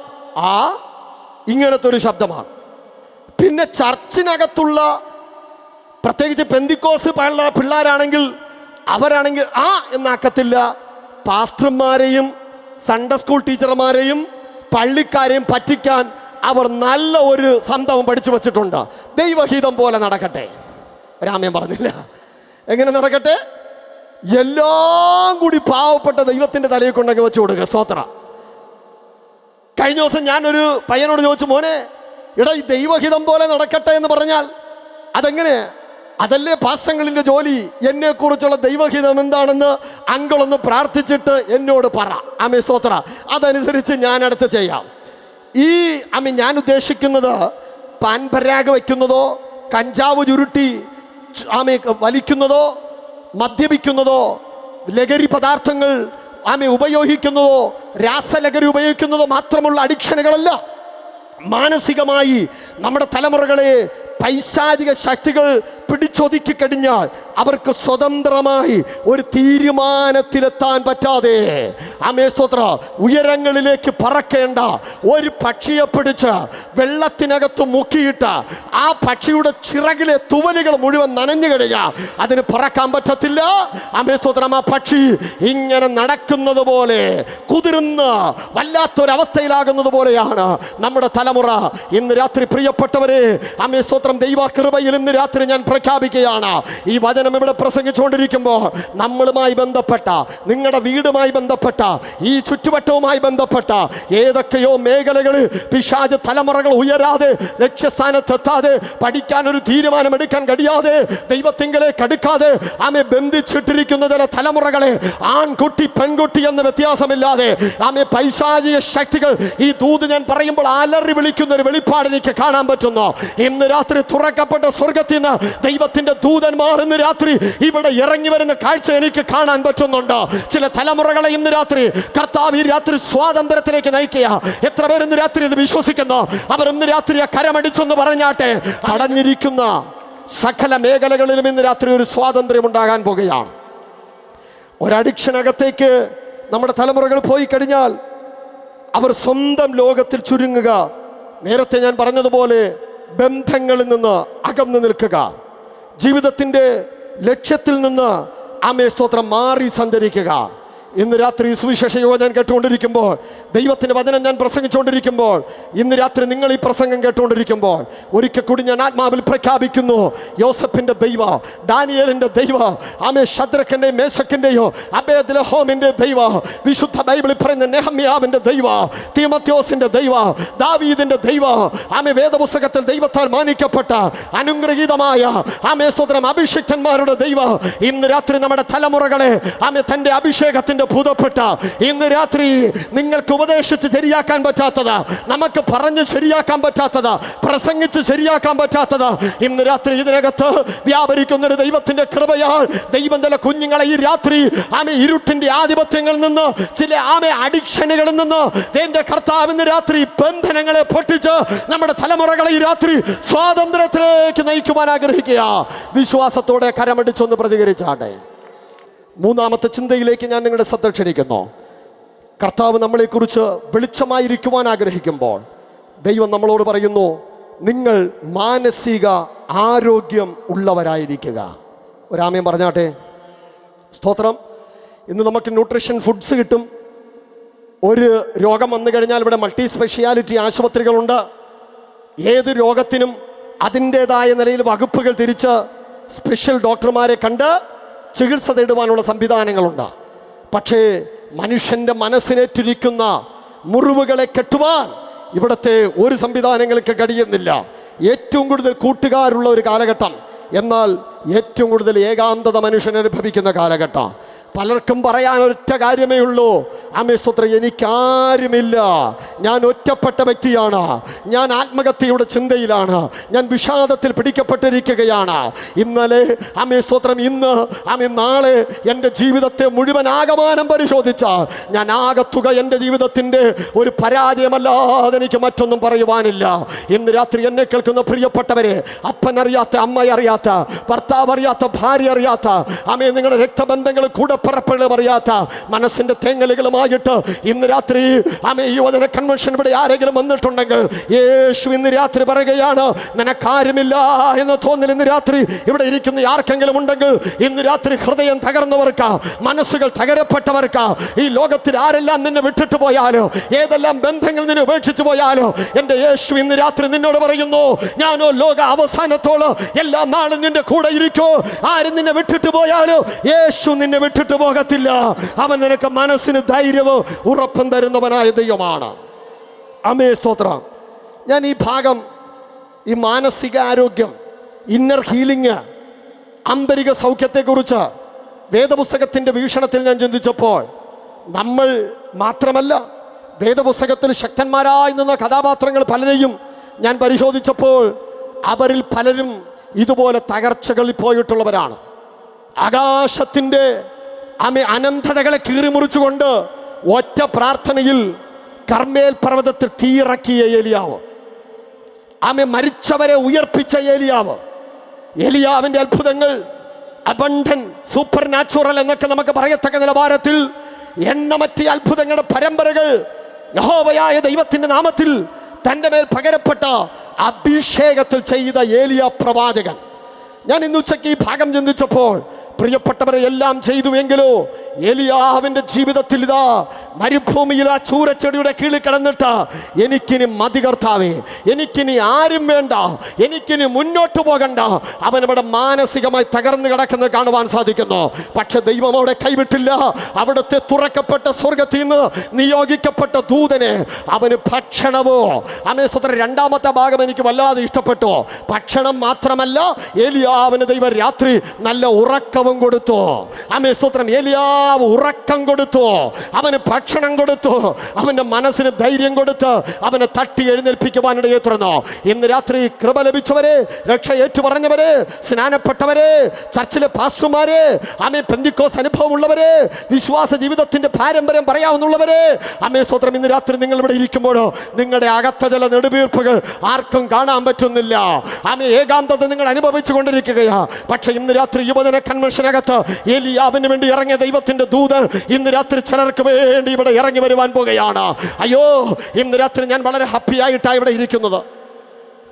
ഇങ്ങനത്തെ ഒരു ശബ്ദമാണ്. പിന്നെ ചർച്ചിനകത്തുള്ള പ്രത്യേകിച്ച് പെന്തിക്കോസ് പിള്ളേരാണെങ്കിൽ അവരാണെങ്കിൽ എന്നാക്കത്തില്ല. പാസ്റ്റർമാരെയും സൺഡേ സ്കൂൾ ടീച്ചർമാരെയും പള്ളിക്കാരെയും പറ്റിക്കാൻ അവർ നല്ല ഒരു സന്തവും പഠിച്ചു വച്ചിട്ടുണ്ട്. ദൈവഹിതം പോലെ നടക്കട്ടെ. രാമൻ പറഞ്ഞില്ല, എങ്ങനെ നടക്കട്ടെ? എല്ലാം കൂടി പാവപ്പെട്ട ദൈവത്തിന്റെ തലയിൽ കൊണ്ടങ്ങ് വെച്ച് കൊടുക്കുക. സ്തോത്ര. കഴിഞ്ഞ ദിവസം ഞാനൊരു പയ്യനോട് ചോദിച്ചു, മോനെ, ഈ ദൈവഹിതം പോലെ നടക്കട്ടെ എന്ന് പറഞ്ഞാൽ അതെങ്ങനെ? അതല്ലേ പാസ്റ്റങ്ങളിൻ്റെ ജോലി. എന്നെക്കുറിച്ചുള്ള ദൈവഹിതം എന്താണെന്ന് അങ്കിളൊന്ന് പ്രാർത്ഥിച്ചിട്ട് എന്നോട് പറ. ആമേ സ്തോത്ര. അതനുസരിച്ച് ഞാൻ അടുത്ത് ചെയ്യാം. ഞാൻ ഉദ്ദേശിക്കുന്നത് പാൻപരാഗ് വയ്ക്കുന്നതോ, കഞ്ചാവ് ചുരുട്ടി വലിക്കുന്നതോ, മദ്യപിക്കുന്നതോ, ലഹരി പദാർത്ഥങ്ങൾ ഉപയോഗിക്കുന്നതോ, രാസലഹരി ഉപയോഗിക്കുന്നതോ മാത്രമുള്ള അഡിക്ഷനുകളല്ല. മാനസികമായി നമ്മുടെ തലമുറകളെ പൈശാചിക ശക്തികൾ പിടിച്ചൊതുക്കി കഴിഞ്ഞാൽ അവർക്ക് സ്വതന്ത്രമായി ഒരു തീരുമാനത്തിലെത്താൻ പറ്റാതെ, ആമേ സ്തോത്ര, ഉയരങ്ങളിലേക്ക് പറക്കേണ്ട ഒരു പക്ഷിയെ പിടിച്ച് വെള്ളത്തിനകത്ത് മുക്കിയിട്ട് ആ പക്ഷിയുടെ ചിറകിലെ തുവലുകൾ മുഴുവൻ നനഞ്ഞു കഴിഞ്ഞാൽ അതിന് പറക്കാൻ പറ്റത്തില്ല. ആമേ സ്തോത്രം. ആ പക്ഷി ഇങ്ങനെ നടക്കുന്നത് പോലെ കുതിർന്ന വല്ലാത്തൊരവസ്ഥയിലാകുന്നത് പോലെയാണ് നമ്മുടെ തലമുറ ഇന്ന് രാത്രി. പ്രിയപ്പെട്ടവരെ, ആമേ സ്തോത്രം, സ്തോത്രം. ദൈവകൃപയിൽ ഇന്ന് രാത്രി ഞാൻ പ്രഖ്യാപിക്കുകയാണ്, ഈ വചനം ഇവിടെ പ്രസംഗിച്ചുകൊണ്ടിരിക്കുമ്പോൾ നമ്മളുമായി ബന്ധപ്പെട്ട, നിങ്ങളുടെ വീടുമായി ബന്ധപ്പെട്ട, ഈ ചുറ്റുവട്ടവുമായി ബന്ധപ്പെട്ട ഏതൊക്കെയോ മേഖലകളിൽ പിശാച് തലമുറകൾ ഉയരാതെ, ലക്ഷ്യസ്ഥാനത്തെത്താതെ, പഠിക്കാൻ ഒരു തീരുമാനമെടുക്കാൻ കഴിയാതെ, ദൈവത്തിങ്കലേക്ക് അടുക്കാതെ ആമെ ബന്ധിച്ചിട്ടിരിക്കുന്ന ചില തലമുറകളെ, ആൺകുട്ടി പെൺകുട്ടി എന്ന വ്യത്യാസമില്ലാതെ ആമെ പൈശാചിക ശക്തികൾ, ഈ ദൂത് ഞാൻ പറയുമ്പോൾ അലറി വിളിക്കുന്ന ഒരു വെളിപ്പാട് എനിക്ക് കാണാൻ പറ്റുന്നു. ഇന്ന് രാത്രി തുറക്കപ്പെട്ട സ്വർഗത്തിൽ നിന്ന് ദൈവത്തിന്റെ ദൂതന്മാർ ഇന്ന് രാത്രി ഇവിടെ ഇറങ്ങി വരുന്ന കാഴ്ച എനിക്ക് കാണാൻ പറ്റുന്നുണ്ട്. ചില തലമുറകളെ ഇന്ന് രാത്രി കർത്താവ് ഈ രാത്രി സ്വാതന്ത്ര്യത്തിലേക്ക് നയിക്കുക. എത്ര പേർ ഇന്ന് രാത്രി ഇത് വിശ്വസിക്കുന്നു? അവർ ഇന്ന് രാത്രി ആ കരമടിച്ചെന്ന് പറഞ്ഞാട്ടെ. തടഞ്ഞിരിക്കുന്ന സകല മേഖലകളിലും ഇന്ന് രാത്രി ഒരു സ്വാതന്ത്ര്യം ഉണ്ടാകാൻ പോകുകയാണ്. ഒരഡിക്ഷനകത്തേക്ക് നമ്മുടെ തലമുറകൾ പോയി കഴിഞ്ഞാൽ അവർ സ്വന്തം ലോകത്തിൽ ചുരുങ്ങുക. നേരത്തെ ഞാൻ പറഞ്ഞതുപോലെ ബന്ധങ്ങളിൽ നിന്ന് അകന്നു നിൽക്കുക, ജീവിതത്തിൻ്റെ ലക്ഷ്യത്തിൽ നിന്ന് ആമേ സ്തോത്രം മാറി സഞ്ചരിക്കുക. ഇന്ന് രാത്രി സുവിശേഷ യോഗം കേട്ടുകൊണ്ടിരിക്കുമ്പോൾ, ദൈവത്തിൻ്റെ വചനം ഞാൻ പ്രസംഗിച്ചുകൊണ്ടിരിക്കുമ്പോൾ, ഇന്ന് രാത്രി നിങ്ങൾ ഈ പ്രസംഗം കേട്ടുകൊണ്ടിരിക്കുമ്പോൾ ഒരിക്കൽ കൂടി ഞാൻ ആത്മാവിൽ പ്രഖ്യാപിക്കുന്നു, യോസഫിൻ്റെ ദൈവ, ഡാനിയേലിൻ്റെ ദൈവ, ആമേ ശദ്രക്കിൻ്റെയും മേശക്കിൻ്റെയോ അബേദ്ലഹോമിൻ്റെ ദൈവ, വിശുദ്ധ ബൈബിളിൽ പറയുന്ന നെഹമ്യാവിൻ്റെ ദൈവ, തീമോഥെയോസിൻ്റെ ദൈവ, ദാവീദിൻ്റെ ദൈവ, ആമേ വേദപുസ്തകത്തിൽ ദൈവത്താൽ മാനിക്കപ്പെട്ട അനുഗ്രഹീതമായ ആമേ സ്തോത്രം അഭിഷിക്തന്മാരുടെ ദൈവ ഇന്ന് രാത്രി നമ്മുടെ തലമുറകളെ ആമേ തൻ്റെ അഭിഷേകത്തിൻ്റെ ഭൂതപ്പെട്ട, ഇന്ന് രാത്രി നിങ്ങൾക്ക് ഉപദേശിച്ച് ശരിയാക്കാൻ പറ്റാത്തത്, നമുക്ക് പറഞ്ഞ് ശരിയാക്കാൻ പറ്റാത്തത്, പ്രസംഗിച്ച് ശരിയാക്കാൻ പറ്റാത്തത്, ഇന്ന് രാത്രി ഇതിനകത്ത് വ്യാപരിക്കുന്ന ഒരു ദൈവത്തിന്റെ കൃപയാൽ ദൈവം ചില കുഞ്ഞുങ്ങളെ ഈ രാത്രി ആമേ ഇരുട്ടിന്റെ ആധിപത്യങ്ങളിൽ നിന്ന്, ചില ആമേ അഡിക്ഷനുകളിൽ നിന്ന് എന്റെ കർത്താവ് ഇന്ന് രാത്രി ബന്ധനങ്ങളെ പൊട്ടിച്ച് നമ്മുടെ തലമുറകളെ ഈ രാത്രി സ്വാതന്ത്ര്യത്തിലേക്ക് നയിക്കുവാൻ ആഗ്രഹിക്കുക. വിശ്വാസത്തോടെ കരമടിച്ചൊന്ന് പ്രതികരിച്ചാട്ടെ. മൂന്നാമത്തെ ചിന്തയിലേക്ക് ഞാൻ നിങ്ങളുടെ ശ്രദ്ധ ക്ഷണിക്കുന്നു. കർത്താവ് നമ്മളെക്കുറിച്ച് വെളിച്ചമായിരിക്കുവാൻ ആഗ്രഹിക്കുമ്പോൾ ദൈവം നമ്മളോട് പറയുന്നു, നിങ്ങൾ മാനസിക ആരോഗ്യം ഉള്ളവരായിരിക്കുക. ഒരാമയം പറഞ്ഞാട്ടെ. സ്തോത്രം. ഇന്ന് നമുക്ക് ന്യൂട്രീഷൻ ഫുഡ്സ് കിട്ടും. ഒരു രോഗം വന്നു കഴിഞ്ഞാൽ ഇവിടെ മൾട്ടി സ്പെഷ്യാലിറ്റി ആശുപത്രികളുണ്ട്. ഏത് രോഗത്തിനും അതിൻ്റെതായ നിലയിൽ വകുപ്പുകൾ തിരിച്ച് സ്പെഷ്യൽ ഡോക്ടർമാരെ കണ്ട് ചികിത്സ തേടുവാനുള്ള സംവിധാനങ്ങളുണ്ട്. പക്ഷേ മനുഷ്യൻ്റെ മനസ്സിനേറ്റിരിക്കുന്ന മുറിവുകളെ കെട്ടുവാൻ ഇവിടുത്തെ ഒരു സംവിധാനങ്ങൾക്ക് കഴിയുന്നില്ല. ഏറ്റവും കൂടുതൽ കൂട്ടുകാരുള്ള ഒരു കാലഘട്ടം, എന്നാൽ ഏറ്റവും കൂടുതൽ ഏകാന്തത മനുഷ്യൻ അനുഭവിക്കുന്ന കാലഘട്ടം. പലർക്കും പറയാൻ ഒറ്റ കാര്യമേ ഉള്ളൂ, ആമേ സ്തോത്രം, എനിക്കാരുമില്ല, ഞാൻ ഒറ്റപ്പെട്ട വ്യക്തിയാണ്, ഞാൻ ആത്മഹത്യയുടെ ചിന്തയിലാണ്, ഞാൻ വിഷാദത്തിൽ പിടിക്കപ്പെട്ടിരിക്കുകയാണ്. ഇന്നലെ ആമേ സ്തോത്രം, ഇന്ന് ആമേ നാളെ എൻ്റെ ജീവിതത്തെ മുഴുവൻ ആകമാനം പരിശോധിച്ചാൽ ഞാൻ ആകത്തുക എൻ്റെ ജീവിതത്തിൻ്റെ ഒരു പരാജയമല്ലാതെ എനിക്ക് മറ്റൊന്നും പറയുവാനില്ല. ഇന്ന് രാത്രി എന്നെ കേൾക്കുന്ന പ്രിയപ്പെട്ടവരെ, അപ്പനറിയാത്ത, അമ്മയറിയാത്ത, ഭർത്താവ് അറിയാത്ത, ഭാര്യ അറിയാത്ത, ആമേ നിങ്ങളുടെ രക്തബന്ധങ്ങൾ കൂടെ പറപ്പുകൾ അറിയാത്ത, മനസ്സിന്റെ തേങ്ങലുകളുമായിട്ട് ഇന്ന് രാത്രി ആമേ യുവജന കൺവെൻഷൻ ഇവിടെ ആരെങ്കിലും വന്നിട്ടുണ്ടെങ്കിൽ യേശു ഇന്ന് രാത്രി പറയുകയാണ്, നിനക്കാരുമില്ല എന്ന് തോന്നൽ ഇന്ന് രാത്രി ഇവിടെ ഇരിക്കുന്ന ആർക്കെങ്കിലും ഉണ്ടെങ്കിൽ, ഇന്ന് രാത്രി ഹൃദയം തകർന്നവർക്ക്, മനസ്സുകൾ തകരപ്പെട്ടവർക്ക്, ഈ ലോകത്തിൽ ആരെല്ലാം നിന്നെ വിട്ടിട്ട് പോയാലോ, ഏതെല്ലാം ബന്ധങ്ങൾ നിന്നെ ഉപേക്ഷിച്ചു പോയാലോ, എൻ്റെ യേശു ഇന്ന് രാത്രി നിന്നോട് പറയുന്നു, ഞാനോ ലോക അവസാനത്തോളം എല്ലാ നാളും നിന്റെ കൂടെ ഇരിക്കോ. ആരും നിന്നെ വിട്ടിട്ട് പോയാലോ യേശു നിന്നെ വിട്ടിട്ട് പോകത്തില്ല. അവൻ നിനക്ക് മനസ്സിന് ധൈര്യവും ഉറപ്പും തരുന്നവനായ ദൈവമാണ്. ആമേ സ്തോത്രം. ഞാൻ ഈ ഭാഗം, ഈ മാനസിക ആരോഗ്യം, ഇന്നർ ഹീലിംഗ്, ആന്തരിക സൗഖ്യത്തെക്കുറിച്ച് വേദപുസ്തകത്തിൻ്റെ വീക്ഷണത്തിൽ ഞാൻ ചിന്തിച്ചപ്പോൾ, നമ്മൾ മാത്രമല്ല, വേദപുസ്തകത്തിൽ ശക്തന്മാരായി നിന്ന കഥാപാത്രങ്ങൾ പലരെയും ഞാൻ പരിശോധിച്ചപ്പോൾ അവരിൽ പലരും ഇതുപോലെ തകർച്ചകളിൽ പോയിട്ടുള്ളവരാണ്. ആകാശത്തിൻ്റെ അനന്തതകളെ കീറിമുറിച്ചുകൊണ്ട് ഒറ്റ പ്രാർത്ഥനയിൽ കർമ്മേൽ പർവ്വതത്തിൽ തീയിറക്കിയ ഏലിയാവ്, മരിച്ചവരെ ഉയർപ്പിച്ച ഏലിയാവ്, ഏലിയാവിൻ്റെ അത്ഭുതങ്ങൾ അബണ്ടൻ, സൂപ്പർ നാച്ചുറൽ എന്നൊക്കെ നമുക്ക് പറയത്തക്ക നിലവാരത്തിൽ എണ്ണമറ്റ അത്ഭുതങ്ങളുടെ പരമ്പരകൾ യഹോവയായ ദൈവത്തിൻ്റെ നാമത്തിൽ തൻ്റെ മേൽ പകരപ്പെട്ട അഭിഷേകത്തിൽ ചെയ്ത ഏലിയ പ്രവാചകൻ. ഞാൻ ഇന്ന് ഉച്ചയ്ക്ക് ഈ ഭാഗം ചിന്തിച്ചപ്പോൾ പ്രിയപ്പെട്ടവരെ, എല്ലാം ചെയ്തുവെങ്കിലോ ഏലിയാവിന്റെ ജീവിതത്തിൽ ഇതാ മരുഭൂമിയിൽ ആ ചൂരച്ചെടിയുടെ കീഴിൽ കിടന്നിട്ട് എനിക്കിനി മതി കർത്താവേ, എനിക്കിനി ആരും വേണ്ട, എനിക്കിനി മുന്നോട്ട് പോകണ്ട, അവനവിടെ മാനസികമായി തകർന്നു കിടക്കുന്നത് കാണുവാൻ സാധിക്കുന്നു. പക്ഷെ ദൈവം അവിടെ കൈവിട്ടില്ല. അവിടുത്തെ തുറക്കപ്പെട്ട സ്വർഗത്തിൽ നിന്ന് നിയോഗിക്കപ്പെട്ട ദൂതനെ അവന് ഭക്ഷണമോ, സ്തോത്രം, രണ്ടാമത്തെ ഭാഗം എനിക്ക് വല്ലാതെ ഇഷ്ടപ്പെട്ടു. ഭക്ഷണം മാത്രമല്ല, ഏലിയാവിന് ദൈവം രാത്രി നല്ല ഉറക്കവും കൊടുത്തു. സ്തോത്രം, ഏലിയാവ് ഉറക്കം കൊടുത്തു, അവന് ഭക്ഷണം കൊടുത്തു, അവന്റെ മനസ്സിന് ധൈര്യം കൊടുത്ത് അവനെ തട്ടി എഴുന്നേൽപ്പിക്കുവാനിടയെ തുറന്നു. ഇന്ന് രാത്രി കൃപ ലഭിച്ചവരെ, രക്ഷ ഏറ്റുപറഞ്ഞവരെ, സ്നാനപ്പെട്ടവരെ, ചർച്ചിലെ പാസ്റ്റർമാരെ, പെന്തിക്കോസ് അനുഭവമുള്ളവരെ, വിശ്വാസ ജീവിതത്തിന്റെ പാരമ്പര്യം പറയാവുന്നവരെ, സ്തോത്രം, ഇന്ന് രാത്രി നിങ്ങൾ ഇവിടെ ഇരിക്കുമ്പോഴോ നിങ്ങളുടെ അകത്ത ചില നെടുവീർപ്പുകൾ ആർക്കും കാണാൻ പറ്റുന്നില്ല. ഏകാന്തത നിങ്ങൾ അനുഭവിച്ചു കൊണ്ടിരിക്കുകയാ. പക്ഷെ ഇന്ന് രാത്രി യുവജന കൺവെൻഷനകത്ത് ഏലിയാവിന് വേണ്ടി ഇറങ്ങിയ ദൈവത്തിന്റെ ദൂതൻ ഇന്ന് രാത്രി ചിലർക്ക് വേണ്ടി ഇവിടെ ഇറങ്ങി വരുവാൻ പോകുകയാണ്. അയ്യോ, ഇന്ന് രാത്രി ഞാൻ വളരെ ഹാപ്പി ആയിട്ടാണ് ഇവിടെ ഇരിക്കുന്നത്,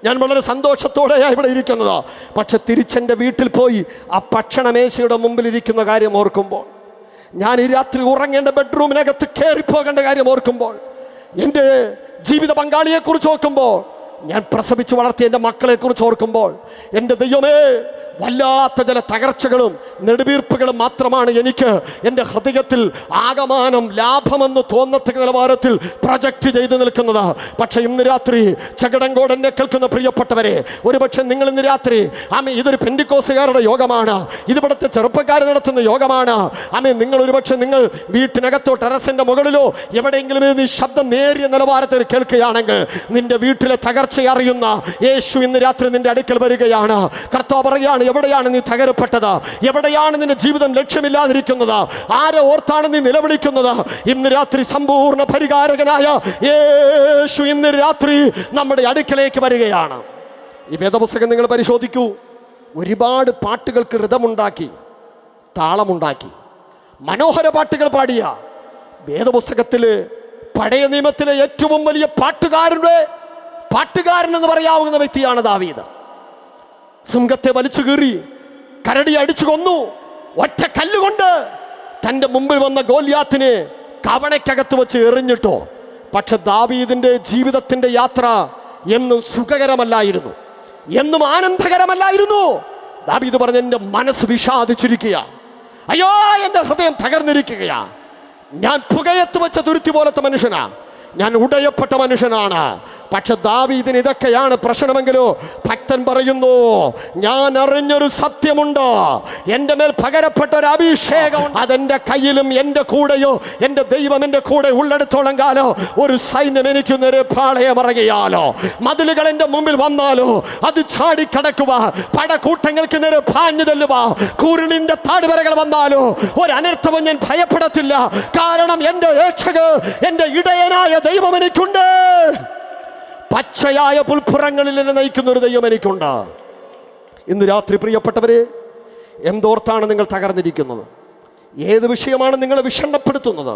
ഞാൻ വളരെ സന്തോഷത്തോടെയാണ് ഇവിടെ ഇരിക്കുന്നത്. പക്ഷെ തിരിച്ചെൻ്റെ വീട്ടിൽ പോയി ആ ഭക്ഷണമേശയുടെ മുമ്പിൽ ഇരിക്കുന്ന കാര്യം ഓർക്കുമ്പോൾ, ഞാൻ ഈ രാത്രി ഉറങ്ങേണ്ട ബെഡ്റൂമിനകത്ത് കയറിപ്പോകേണ്ട കാര്യം ഓർക്കുമ്പോൾ, എൻ്റെ ജീവിത പങ്കാളിയെക്കുറിച്ച് ഓർക്കുമ്പോൾ, ഞാൻ പ്രസവിച്ച് വളർത്തിയ എൻ്റെ മക്കളെക്കുറിച്ച് ഓർക്കുമ്പോൾ, എൻ്റെ ദൈവമേ, വല്ലാത്ത ചില തകർച്ചകളും നെടുവീർപ്പുകളും മാത്രമാണ് എനിക്ക് എൻ്റെ ഹൃദയത്തിൽ ആകമാനം ലാഭമെന്ന് തോന്നത്തക്ക നിലവാരത്തിൽ പ്രൊജക്റ്റ് ചെയ്ത് നിൽക്കുന്നത്. പക്ഷെ ഇന്ന് രാത്രി ചകടങ്കോട് എന്നെ കേൾക്കുന്ന പ്രിയപ്പെട്ടവരെ, ഒരുപക്ഷെ നിങ്ങൾ ഇന്ന് രാത്രി ഇതൊരു പെന്തിക്കോസുകാരുടെ യോഗമാണ്, ഇതിവിടുത്തെ ചെറുപ്പക്കാർ നടത്തുന്ന യോഗമാണ്. നിങ്ങൾ ഒരുപക്ഷെ നിങ്ങൾ വീട്ടിനകത്തോ ടെറസിൻ്റെ മുകളിലോ എവിടെയെങ്കിലും ഈ ശബ്ദം നേരിയ നിലവാരത്തിൽ കേൾക്കുകയാണെങ്കിൽ, നിന്റെ വീട്ടിലെ തകർച്ച അറിയുന്ന യേശു ഇന്ന് രാത്രി നിന്റെ അടുക്കൽ വരികയാണ്. കർത്താവ് പറയുകയാണ്, എവിടെയാണ് നീ തകരപ്പെട്ടത്? എവിടെയാണ് നിന്റെ ജീവിതം ലക്ഷ്യമില്ലാതിരിക്കുന്നത്? ആരെ ഓർത്താണ് നീ നിലവിളിക്കുന്നത്? ഇന്ന് രാത്രി സമ്പൂർണ്ണ പരിഹാരകനായ യേശു ഇന്ന് രാത്രി നമ്മുടെ അടുക്കലേക്ക് വരികയാണ്. ഈ വേദപുസ്തകം നിങ്ങൾ പരിശോധിക്കൂ. ഒരുപാട് പാട്ടുകൾക്ക് ഋതമുണ്ടാക്കി, താളമുണ്ടാക്കി, മനോഹര പാട്ടുകൾ പാടിയ വേദപുസ്തകത്തില് പഴയ നിയമത്തിലെ ഏറ്റവും വലിയ പാട്ടുകാരൻ എന്ന് പറയാവുന്ന വ്യക്തിയാണ് ദാവീദ്. സിംഹത്തെ വലിച്ചു കീറി, കരടി അടിച്ചു കൊന്നു, ഒറ്റ കല്ലുകൊണ്ട് തൻ്റെ മുമ്പിൽ വന്ന ഗോലിയാത്തിനെ കവണയ്ക്കകത്ത് വെച്ച് എറിഞ്ഞിട്ടോ. പക്ഷെ ദാവീദിന്റെ ജീവിതത്തിന്റെ യാത്ര എന്നും സുഖകരമല്ലായിരുന്നു, എന്നും ആനന്ദകരമല്ലായിരുന്നു. ദാവീദ് പറഞ്ഞ, എൻ്റെ മനസ്സ് വിഷാദിച്ചിരിക്കുക, അയ്യോ എൻ്റെ ഹൃദയം തകർന്നിരിക്കുകയാ, ഞാൻ പുകയത്ത് വെച്ച തുരുത്തി പോലത്തെ മനുഷ്യനാ, ഞാൻ ഉടയപ്പെട്ട മനുഷ്യനാണ്. പക്ഷെ ദാവീദിന് ഇതൊക്കെയാണ് പ്രശ്നമെങ്കിലോ ഭക്തൻ പറയുന്നു, ഞാൻ അറിഞ്ഞൊരു സത്യമുണ്ട്, എൻ്റെ മേൽ പകരപ്പെട്ട ഒരു അഭിഷേകം, അതെൻ്റെ കയ്യിലും എൻ്റെ കൂടെയോ എൻ്റെ ദൈവം എൻ്റെ കൂടെ ഉള്ളിടത്തോളം കാലോ ഒരു സൈന്യം എനിക്ക് നേരെ പാളയമറങ്ങിയാലോ, മതിലുകൾ എൻ്റെ മുമ്പിൽ വന്നാലോ അത് ചാടിക്കടക്കുക, പടക്കൂട്ടങ്ങൾക്ക് നേരെ പാഞ്ഞു തല്ലുക, കുരുളിൻ്റെ താഴ്വരകൾ വന്നാലോ ഒരു അനർത്ഥവും ഞാൻ ഭയപ്പെടത്തില്ല. കാരണം എൻ്റെ രക്ഷകൻ, എൻ്റെ ഇടയനായ ദൈവം എനിക്കുണ്ട്. പച്ചയായ പുൽപ്പുറങ്ങളിൽ എന്നെ നയിക്കുന്ന ഒരു ദൈവം എനിക്കുണ്ട്. ഇന്ന് രാത്രി പ്രിയപ്പെട്ടവരെ, എന്തോർത്താണ് നിങ്ങൾ തകർന്നിരിക്കുന്നത്? ഏത് വിഷയമാണ് നിങ്ങളെ വിഷണ്ണപ്പെടുത്തുന്നത്?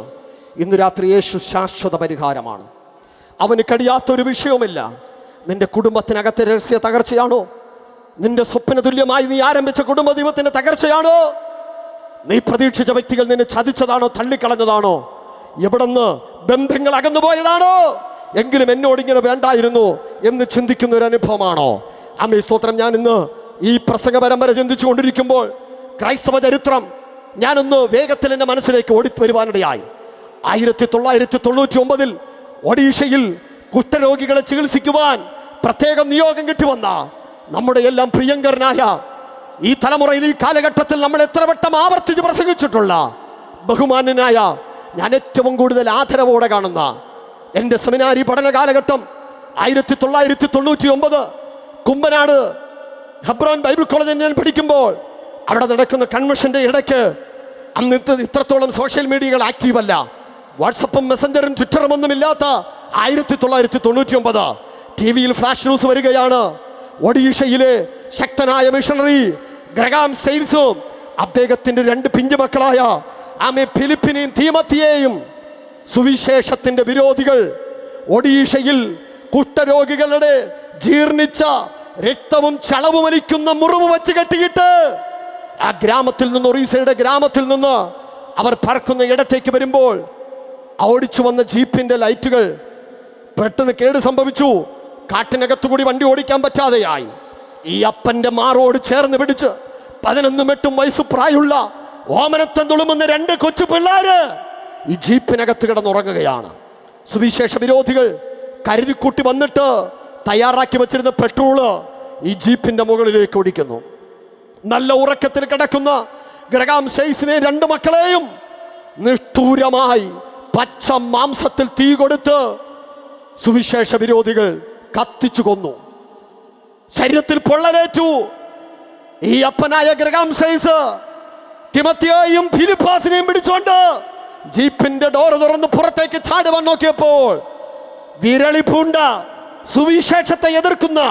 ഇന്ന് രാത്രി യേശു ശാശ്വത പരിഹാരമാണ്. അവന് കഴിയാത്തൊരു വിഷയവുമില്ല. നിന്റെ കുടുംബത്തിനകത്തെ രഹസ്യ തകർച്ചയാണോ? നിന്റെ സ്വപ്ന തുല്യമായി നീ ആരംഭിച്ച കുടുംബ ദൈവത്തിന്റെ തകർച്ചയാണോ? നീ പ്രതീക്ഷിച്ച വ്യക്തികൾ നിന്നെ ചതിച്ചതാണോ, തള്ളിക്കളഞ്ഞതാണോ? എവിടെന്ന് ബന്ധങ്ങൾ അകന്നുപോയതാണോ? എങ്കിലും എന്നോടിങ്ങനെ വേണ്ടായിരുന്നു എന്ന് ചിന്തിക്കുന്ന ഒരു അനുഭവമാണോ? ആമേൻ, സ്തോത്രം. ഞാൻ ഇന്ന് ഈ പ്രസംഗ പരമ്പര ചിന്തിച്ചു കൊണ്ടിരിക്കുമ്പോൾ ക്രൈസ്തവ ചരിത്രം ഞാനൊന്ന് വേഗത്തിൽ എൻ്റെ മനസ്സിലേക്ക് ഓടിവരുവാനിടയായി. 1999 ഒഡീഷയിൽ കുഷ്ഠരോഗികളെ ചികിത്സിക്കുവാൻ പ്രത്യേകം നിയോഗം കിട്ടിവന്ന നമ്മുടെ എല്ലാം പ്രിയങ്കരനായ, ഈ തലമുറയിൽ ഈ കാലഘട്ടത്തിൽ നമ്മൾ എത്ര വട്ടം ആവർത്തിച്ച് പ്രസംഗിച്ചിട്ടുള്ള ബഹുമാന്യനായ, ഞാൻ ഏറ്റവും കൂടുതൽ ആദരവോടെ കാണുന്ന എൻ്റെ സെമിനാരി പഠന കാലഘട്ടം 1999 കുമ്പനാട് ഹെബ്രോൻ ബൈബിൾ കോളേജിൽ ഞാൻ പഠിക്കുമ്പോൾ അവിടെ നടക്കുന്ന കൺവെൻഷൻ്റെ ഇടയ്ക്ക്, അന്ന് ഇത്രത്തോളം സോഷ്യൽ മീഡിയകൾ ആക്റ്റീവല്ല, വാട്സപ്പും മെസ്സഞ്ചറും ട്വിറ്ററും ഒന്നുമില്ലാത്ത 1999 ടി വിയിൽ ഫ്ലാഷ് ന്യൂസ് വരികയാണ്. ഒഡീഷയിലെ ശക്തനായ മിഷണറി ഗ്രഹാം സെയിൽസും അദ്ദേഹത്തിൻ്റെ 2 പിഞ്ചു മക്കളായ ഫിലിപ്പിനെയും തീമത്തിയെയും സുവിശേഷത്തിന്റെ വിരോധികൾ ഒഡീഷയിൽ കുഷ്ഠരോഗികളുടെ ജീർണിച്ച രക്തവും ചളവും വലിക്കുന്ന മുറിവ് വെച്ച് കെട്ടിയിട്ട് ആ ഗ്രാമത്തിൽ നിന്ന്, ഒറീസയുടെ ഗ്രാമത്തിൽ നിന്ന് അവർ പറക്കുന്ന ഇടത്തേക്ക് വരുമ്പോൾ ഓടിച്ചു വന്ന ജീപ്പിന്റെ ലൈറ്റുകൾ പെട്ടെന്ന് കേട് സംഭവിച്ചു. കാട്ടിനകത്തുകൂടി വണ്ടി ഓടിക്കാൻ പറ്റാതെയായി. ഈ അപ്പന്റെ മാറോട് ചേർന്ന് പിടിച്ച് 11-8 വയസ്സ് പ്രായമുള്ള ഓമനത്തം തുളുമുന്ന 2 കൊച്ചു പിള്ളേര് ഈ ജീപ്പിനകത്ത് കിടന്നുറങ്ങുകയാണ്. സുവിശേഷ വിരോധികൾ കരുതിക്കൂട്ടി വന്നിട്ട് തയ്യാറാക്കി വെച്ചിരുന്ന പെട്രോള് ഈ ജീപ്പിന്റെ മുകളിലേക്ക് ഒടിക്കുന്നു. നല്ല ഉറക്കത്തിൽ കിടക്കുന്ന ഗ്രഹാം ഷെയ്സിനെ 2 മക്കളെയും നിഷ്ഠൂരമായി പച്ച മാംസത്തിൽ തീ കൊടുത്ത് സുവിശേഷ വിരോധികൾ കത്തിച്ചു കൊന്നു. ശരീരത്തിൽ പൊള്ളലേറ്റു. ഈ അപ്പനായ ഗ്രഹാം ഷെയ്സ് തിമത്തിയെയും ഫിലിപ്പാസിനെയും പിടിച്ചോണ്ട് ജീപ്പിന്റെ ഡോറ് തുറന്ന് പുറത്തേക്ക് ചാടുവാൻ നോക്കിയപ്പോൾ വിരളി പൂണ്ട സുവിശേഷത്തെ എതിർക്കുന്ന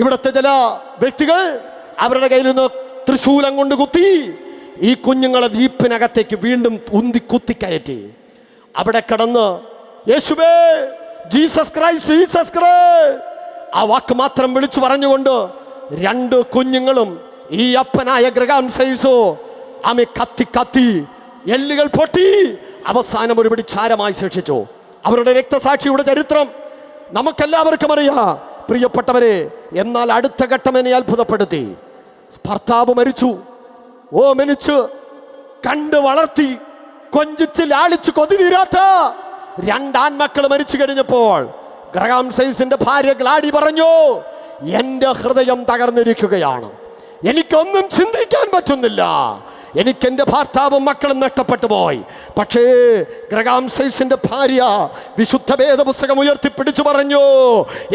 ഇവിടുത്തെ ചില വ്യക്തികൾ അവരുടെ കയ്യിൽ നിന്ന് തൃശൂലം കൊണ്ട് കുത്തി ഈ കുഞ്ഞുങ്ങളെ ജീപ്പിനകത്തേക്ക് വീണ്ടും ഉന്തി കുത്തിക്കയറ്റി. അവിടെ കിടന്ന് യേശുവേ, ജീസസ് ക്രൈസ്റ്റ്, ജീസസ് ക്രൈസ്റ്റ് ആ വാക്ക് മാത്രം വിളിച്ചു പറഞ്ഞുകൊണ്ട് 2 കുഞ്ഞുങ്ങളും ഈ അപ്പനായ ഗ്രഹാം ഷെയ്സോ ആമെ കത്തി കത്തി എല്ലുകൾ പൊട്ടി അവസാനം ഒരു പിടി ചാരമായി ശേഷിച്ചു. അവരുടെ രക്തസാക്ഷിയുടെ ചരിത്രം നമുക്കെല്ലാവർക്കും അറിയാം പ്രിയപ്പെട്ടവരെ. എന്നാൽ അടുത്ത ഘട്ടം എന്നെ അത്ഭുതപ്പെടുത്തി. ഭർത്താവ് മരിച്ചു, ഓമനിച്ച് കണ്ട് വളർത്തി കൊഞ്ചിച്ച് ലാളിച്ച് കൊതി തീരാത്ത 2 ആൺമക്കൾ മരിച്ചു കഴിഞ്ഞപ്പോൾ ഗ്രഹാം ഷെയ്സിന്റെ ഭാര്യ ഗ്ലാഡി പറഞ്ഞു, എന്റെ ഹൃദയം തകർന്നിരിക്കുകയാണ്, എനിക്കൊന്നും ചിന്തിക്കാൻ പറ്റുന്നില്ല, എനിക്കെൻ്റെ ഭർത്താവും മക്കളും നഷ്ടപ്പെട്ടു പോയി. പക്ഷേ ഗ്രഹാം ഷെയ്സിന്റെ ഭാര്യ വിശുദ്ധ വേദപുസ്തകം ഉയർത്തിപ്പിടിച്ചു പറഞ്ഞു,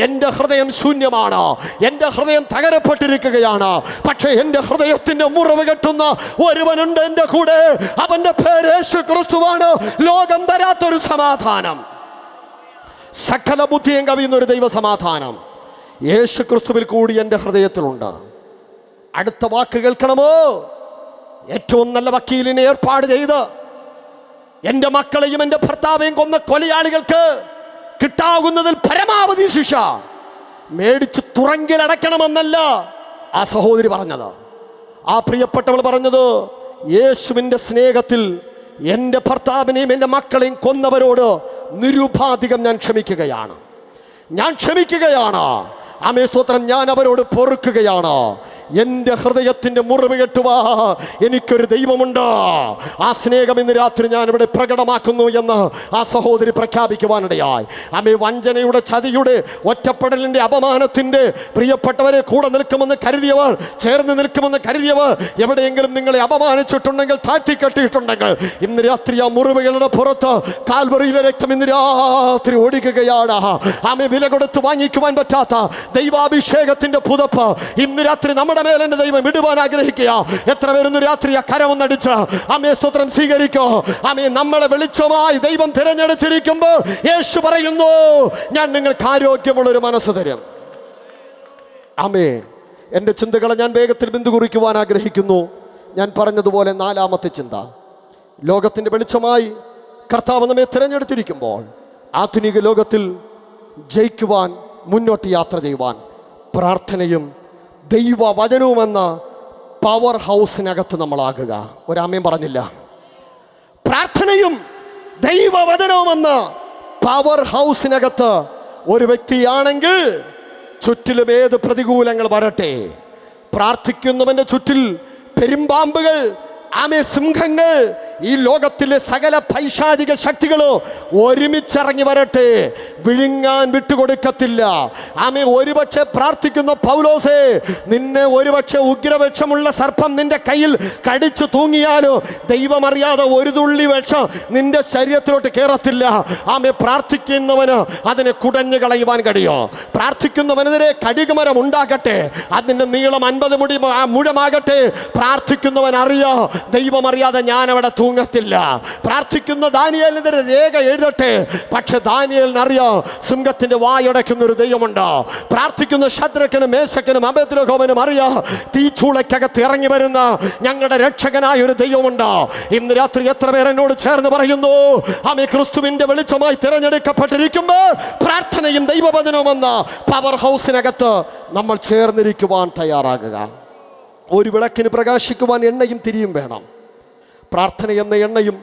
എൻ്റെ ഹൃദയം ശൂന്യമാണ്, എൻ്റെ ഹൃദയം തകരപ്പെട്ടിരിക്കുകയാണ്. പക്ഷേ എൻ്റെ ഹൃദയത്തിൻ്റെ മുറിവ് കെട്ടുന്ന ഒരുവനുണ്ട് എൻ്റെ കൂടെ, അവൻ്റെ പേര് യേശു ക്രിസ്തുവാണ്. ലോകം തരാത്തൊരു സമാധാനം, സകല ബുദ്ധിയും കവിയുന്നൊരു ദൈവ സമാധാനം യേശു ക്രിസ്തുവിൽ കൂടി എൻ്റെ ഹൃദയത്തിലുണ്ട്. അടുത്ത വാക്ക് കേൾക്കണമോ? ഏറ്റവും നല്ല വക്കീലിനെ ഏർപ്പാട് ചെയ്ത് എൻ്റെ മക്കളെയും എൻ്റെ ഭർത്താവേയും കൊന്ന കൊലയാളികൾക്ക് കിട്ടാവുന്നതിൽ പരമാവധി ശിക്ഷ മേടിച്ച് തുറങ്കിലടയ്ക്കണമെന്നല്ല ആ സഹോദരി പറഞ്ഞത്. ആ പ്രിയപ്പെട്ടവൾ പറഞ്ഞത്, യേശുവിൻ്റെ സ്നേഹത്തിൽ എൻ്റെ ഭർത്താവിനെയും എൻ്റെ മക്കളെയും കൊന്നവരോട് നിരുപാധികം ഞാൻ ക്ഷമിക്കുകയാണ്, ഞാൻ ക്ഷമിക്കുകയാണ്. ആമേ സ്തോത്രം. ഞാൻ അവരോട് പൊറുക്കുകയാണ്. എൻ്റെ ഹൃദയത്തിൻ്റെ മുറിവ് കെട്ടുവാ എനിക്കൊരു ദൈവമുണ്ട്. ആ സ്നേഹം ഇന്ന് രാത്രി ഞാൻ ഇവിടെ പ്രകടമാക്കുന്നു എന്ന് ആ സഹോദരി പ്രഖ്യാപിക്കുവാനിടയായി. ആമേ വഞ്ചനയുടെ, ചതിയുടെ, ഒറ്റപ്പെടലിൻ്റെ, അപമാനത്തിൻ്റെ പ്രിയപ്പെട്ടവരെ കൂടെ നിൽക്കുമെന്ന് കരുതിയവർ, ചേർന്ന് നിൽക്കുമെന്ന് കരുതിയവർ എവിടെയെങ്കിലും നിങ്ങളെ അപമാനിച്ചിട്ടുണ്ടെങ്കിൽ, താഴ്ത്തിക്കെട്ടിയിട്ടുണ്ടെങ്കിൽ, ഇന്ന് രാത്രി ആ മുറിവുകളുടെ പുറത്ത് കാൽവറിയിലെ രക്തം ഇന്ന് രാത്രി ഒഴുകുകയാണ്. ആമേ വില കൊടുത്ത് വാങ്ങിക്കുവാൻ പറ്റാത്ത ദൈവാഭിഷേകത്തിന്റെ പുതപ്പ് ഇന്ന് രാത്രി നമ്മുടെ മേൽ എൻ്റെ ദൈവം ഇടുവാൻ ആഗ്രഹിക്കുക. എത്ര പേരൊന്ന് രാത്രി ആ കരമൊന്നടിച്ച് ആമേ സ്തോത്രം സ്വീകരിക്കോ. ആമേ നമ്മളെ വെളിച്ചമായി ദൈവം തിരഞ്ഞെടുത്തിരിക്കുമ്പോൾ യേശു പറയുന്നു, ഞാൻ നിങ്ങൾക്ക് ആരോഗ്യമുള്ളൊരു മനസ്സ് തരും. ആമേ. എൻ്റെ ചിന്തകളെ ഞാൻ വേഗത്തിൽ ബിന്ദു കുറിക്കുവാൻ ആഗ്രഹിക്കുന്നു. ഞാൻ പറഞ്ഞതുപോലെ 4ാമത്തെ ചിന്ത, ലോകത്തിൻ്റെ വെളിച്ചമായി കർത്താവ് നമ്മെ തിരഞ്ഞെടുത്തിരിക്കുമ്പോൾ ആധുനിക ലോകത്തിൽ ജയിക്കുവാൻ, മുന്നോട്ട് യാത്ര ചെയ്യുവാൻ പ്രാർത്ഥനയും ദൈവവചനവുമെന്ന പവർ ഹൗസിനകത്ത് നമ്മളാകുക. ഒരാമയും പറഞ്ഞില്ല. പ്രാർത്ഥനയും ദൈവവചനവുമെന്ന പവർ ഹൗസിനകത്ത് ഒരു വ്യക്തിയാണെങ്കിൽ ചുറ്റിലും ഏത് പ്രതികൂലങ്ങൾ വരട്ടെ, പ്രാർത്ഥിക്കുന്നവൻ്റെ ചുറ്റിൽ പെരുമ്പാമ്പുകൾ, ആമേ സിംഹങ്ങൾ, ഈ ലോകത്തിലെ സകല പൈശാചിക ശക്തികളോ ഒരുമിച്ചിറങ്ങി വരട്ടെ, വിഴുങ്ങാൻ വിട്ടുകൊടുക്കത്തില്ല. ആമേ. ഒരുപക്ഷെ പ്രാർത്ഥിക്കുന്ന പൗലോസേ, നിന്നെ ഒരുപക്ഷെ ഉഗ്രവിഷമുള്ള സർപ്പം നിന്റെ കയ്യിൽ കടിച്ചു തൂങ്ങിയാലോ ദൈവമറിയാതെ ഒരു തുള്ളി വിഷം നിന്റെ ശരീരത്തിലോട്ട് കയറത്തില്ല. ആമേ. പ്രാർത്ഥിക്കുന്നവന് അതിനെ കുടഞ്ഞു കളയുവാൻ കഴിയോ? പ്രാർത്ഥിക്കുന്നവനെതിരെ കടികുമരം ഉണ്ടാകട്ടെ, അതിൻ്റെ നീളം 50 മുഴമാകട്ടെ, പ്രാർത്ഥിക്കുന്നവൻ അറിയോ ദൈവം അറിയാതെ ഞാൻ അവിടെ തൂങ്ങത്തില്ല. പ്രാർത്ഥിക്കുന്ന ദാനിയേലിനെതിരെ രേഖ എഴുതട്ടെ, പക്ഷെ ദാനിയേലിനറിയാം സിംഹത്തിന്റെ വായടയ്ക്കുന്ന ഒരു ദൈവമുണ്ട്. പ്രാർത്ഥിക്കുന്ന ശദ്രക്കനും മേശക്കനും അബേദ്നെഗോവിനും അറിയാം തീച്ചൂളയ്ക്കകത്ത് ഇറങ്ങി വരുന്ന ഞങ്ങളുടെ രക്ഷകനായ ഒരു ദൈവമുണ്ട്. ഇന്ന് രാത്രി എത്ര പേർ എന്നോട് ചേർന്ന് പറയുന്നു, ആമേ, ക്രിസ്തുവിന്റെ വെളിച്ചമായി തിരഞ്ഞെടുക്കപ്പെട്ടിരിക്കുമ്പോൾ പ്രാർത്ഥനയും ദൈവവചനവും എന്ന പവർ ഹൗസിനകത്ത് നമ്മൾ ചേർന്നിരിക്കുവാൻ തയ്യാറാകുക. ഒരു വിളക്കിന് പ്രകാശിക്കുവാൻ എണ്ണയും തിരിയും വേണം. പ്രാർത്ഥന എന്ന എണ്ണയും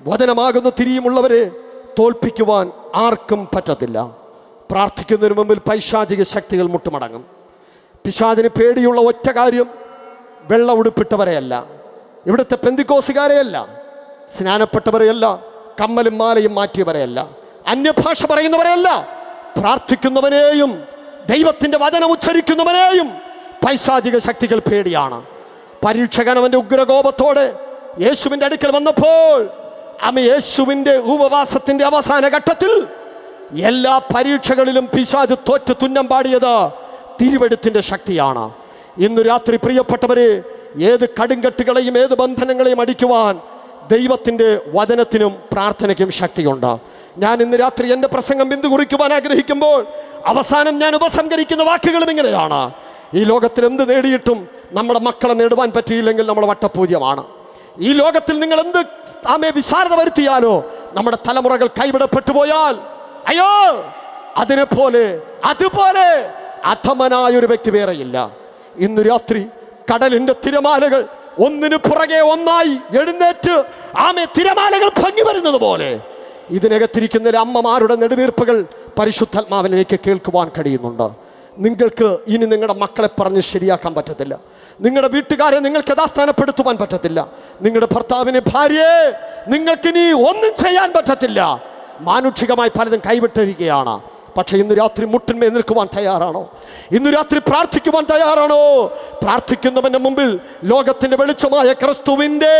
വചനമാകുന്ന തിരിയുമുള്ളവരെ തോൽപ്പിക്കുവാൻ ആർക്കും പറ്റത്തില്ല. പ്രാർത്ഥിക്കുന്നതിന് മുമ്പിൽ പൈശാചിക ശക്തികൾ മുട്ടുമടങ്ങും. പിശാചിന് പേടിയുള്ള ഒറ്റ കാര്യം വെള്ള ഉടുപ്പിട്ടവരെയല്ല, ഇവിടുത്തെ പെന്തിക്കോസുകാരെയല്ല, സ്നാനപ്പെട്ടവരെയല്ല, കമ്മലും മാലയും മാറ്റിയവരെയല്ല, അന്യഭാഷ പറയുന്നവരെയല്ല. പ്രാർത്ഥിക്കുന്നവനെയും ദൈവത്തിൻ്റെ വചനം ഉച്ചരിക്കുന്നവനെയും പൈശാചിക ശക്തികൾ പേടിയാണ്. പരീക്ഷകൻ അവൻ്റെ ഉഗ്രകോപത്തോടെ യേശുവിൻ്റെ അടുക്കൽ വന്നപ്പോൾ യേശുവിൻ്റെ ഉപവാസത്തിൻ്റെ അവസാന ഘട്ടത്തിൽ എല്ലാ പരീക്ഷകളിലും പിശാച് തോറ്റ് തുന്നം പാടിയത് തിരുവെഴുത്തിൻ്റെ ശക്തിയാണ്. ഇന്നു രാത്രി പ്രിയപ്പെട്ടവരെ, ഏത് കടുങ്കെട്ടുകളെയും ഏത് ബന്ധനങ്ങളെയും അടിക്കുവാൻ ദൈവത്തിൻ്റെ വചനത്തിനും പ്രാർത്ഥനയ്ക്കും ശക്തിയുണ്ട്. ഞാൻ ഇന്ന് രാത്രി എൻ്റെ പ്രസംഗം ബിന്ദു കുറിക്കുവാൻ ആഗ്രഹിക്കുമ്പോൾ അവസാനം ഞാൻ ഉപസംഹരിക്കുന്ന വാക്കുകളും ഇങ്ങനെയാണ്: ഈ ലോകത്തിൽ എന്ത് നേടിയിട്ടും നമ്മുടെ മക്കളെ നേടുവാൻ പറ്റിയില്ലെങ്കിൽ നമ്മൾ വട്ടപൂജ്യമാണ്. ഈ ലോകത്തിൽ നിങ്ങൾ എന്ത് വിശാലത വരുത്തിയാലോ നമ്മുടെ തലമുറകൾ കൈവിടപ്പെട്ടു പോയാൽ അയ്യോ അതുപോലെ അധമനായൊരു വ്യക്തി വേറെയില്ല. ഇന്നു രാത്രി കടലിൻ്റെ തിരമാലകൾ ഒന്നിനു പുറകെ ഒന്നായി എഴുന്നേറ്റ് തിരമാലകൾ ഭംഗി വരുന്നത് പോലെ ഇതിനകത്തിരിക്കുന്ന അമ്മമാരുടെ നെടുവീർപ്പുകൾ പരിശുദ്ധാത്മാവിലേക്ക് കേൾക്കുവാൻ കഴിയുന്നുണ്ട്. നിങ്ങൾക്ക് ഇനി നിങ്ങളുടെ മക്കളെ പറഞ്ഞ് ശരിയാക്കാൻ പറ്റത്തില്ല. നിങ്ങളുടെ വീട്ടുകാരെ നിങ്ങൾക്ക് യഥാസ്ഥാനപ്പെടുത്തുവാൻ പറ്റത്തില്ല. നിങ്ങളുടെ ഭർത്താവിനെ, ഭാര്യയെ നിങ്ങൾക്കിനി ഒന്നും ചെയ്യാൻ പറ്റത്തില്ല. മാനുഷികമായി പലതും കൈവിട്ടിരിക്കുകയാണ്. പക്ഷേ ഇന്ന് രാത്രി മുട്ടിന്മേൽ നിൽക്കുവാൻ തയ്യാറാണോ? ഇന്ന് രാത്രി പ്രാർത്ഥിക്കുവാൻ തയ്യാറാണോ? പ്രാർത്ഥിക്കുന്നവൻ്റെ മുമ്പിൽ ലോകത്തിൻ്റെ വെളിച്ചമായ ക്രിസ്തുവിൻ്റെ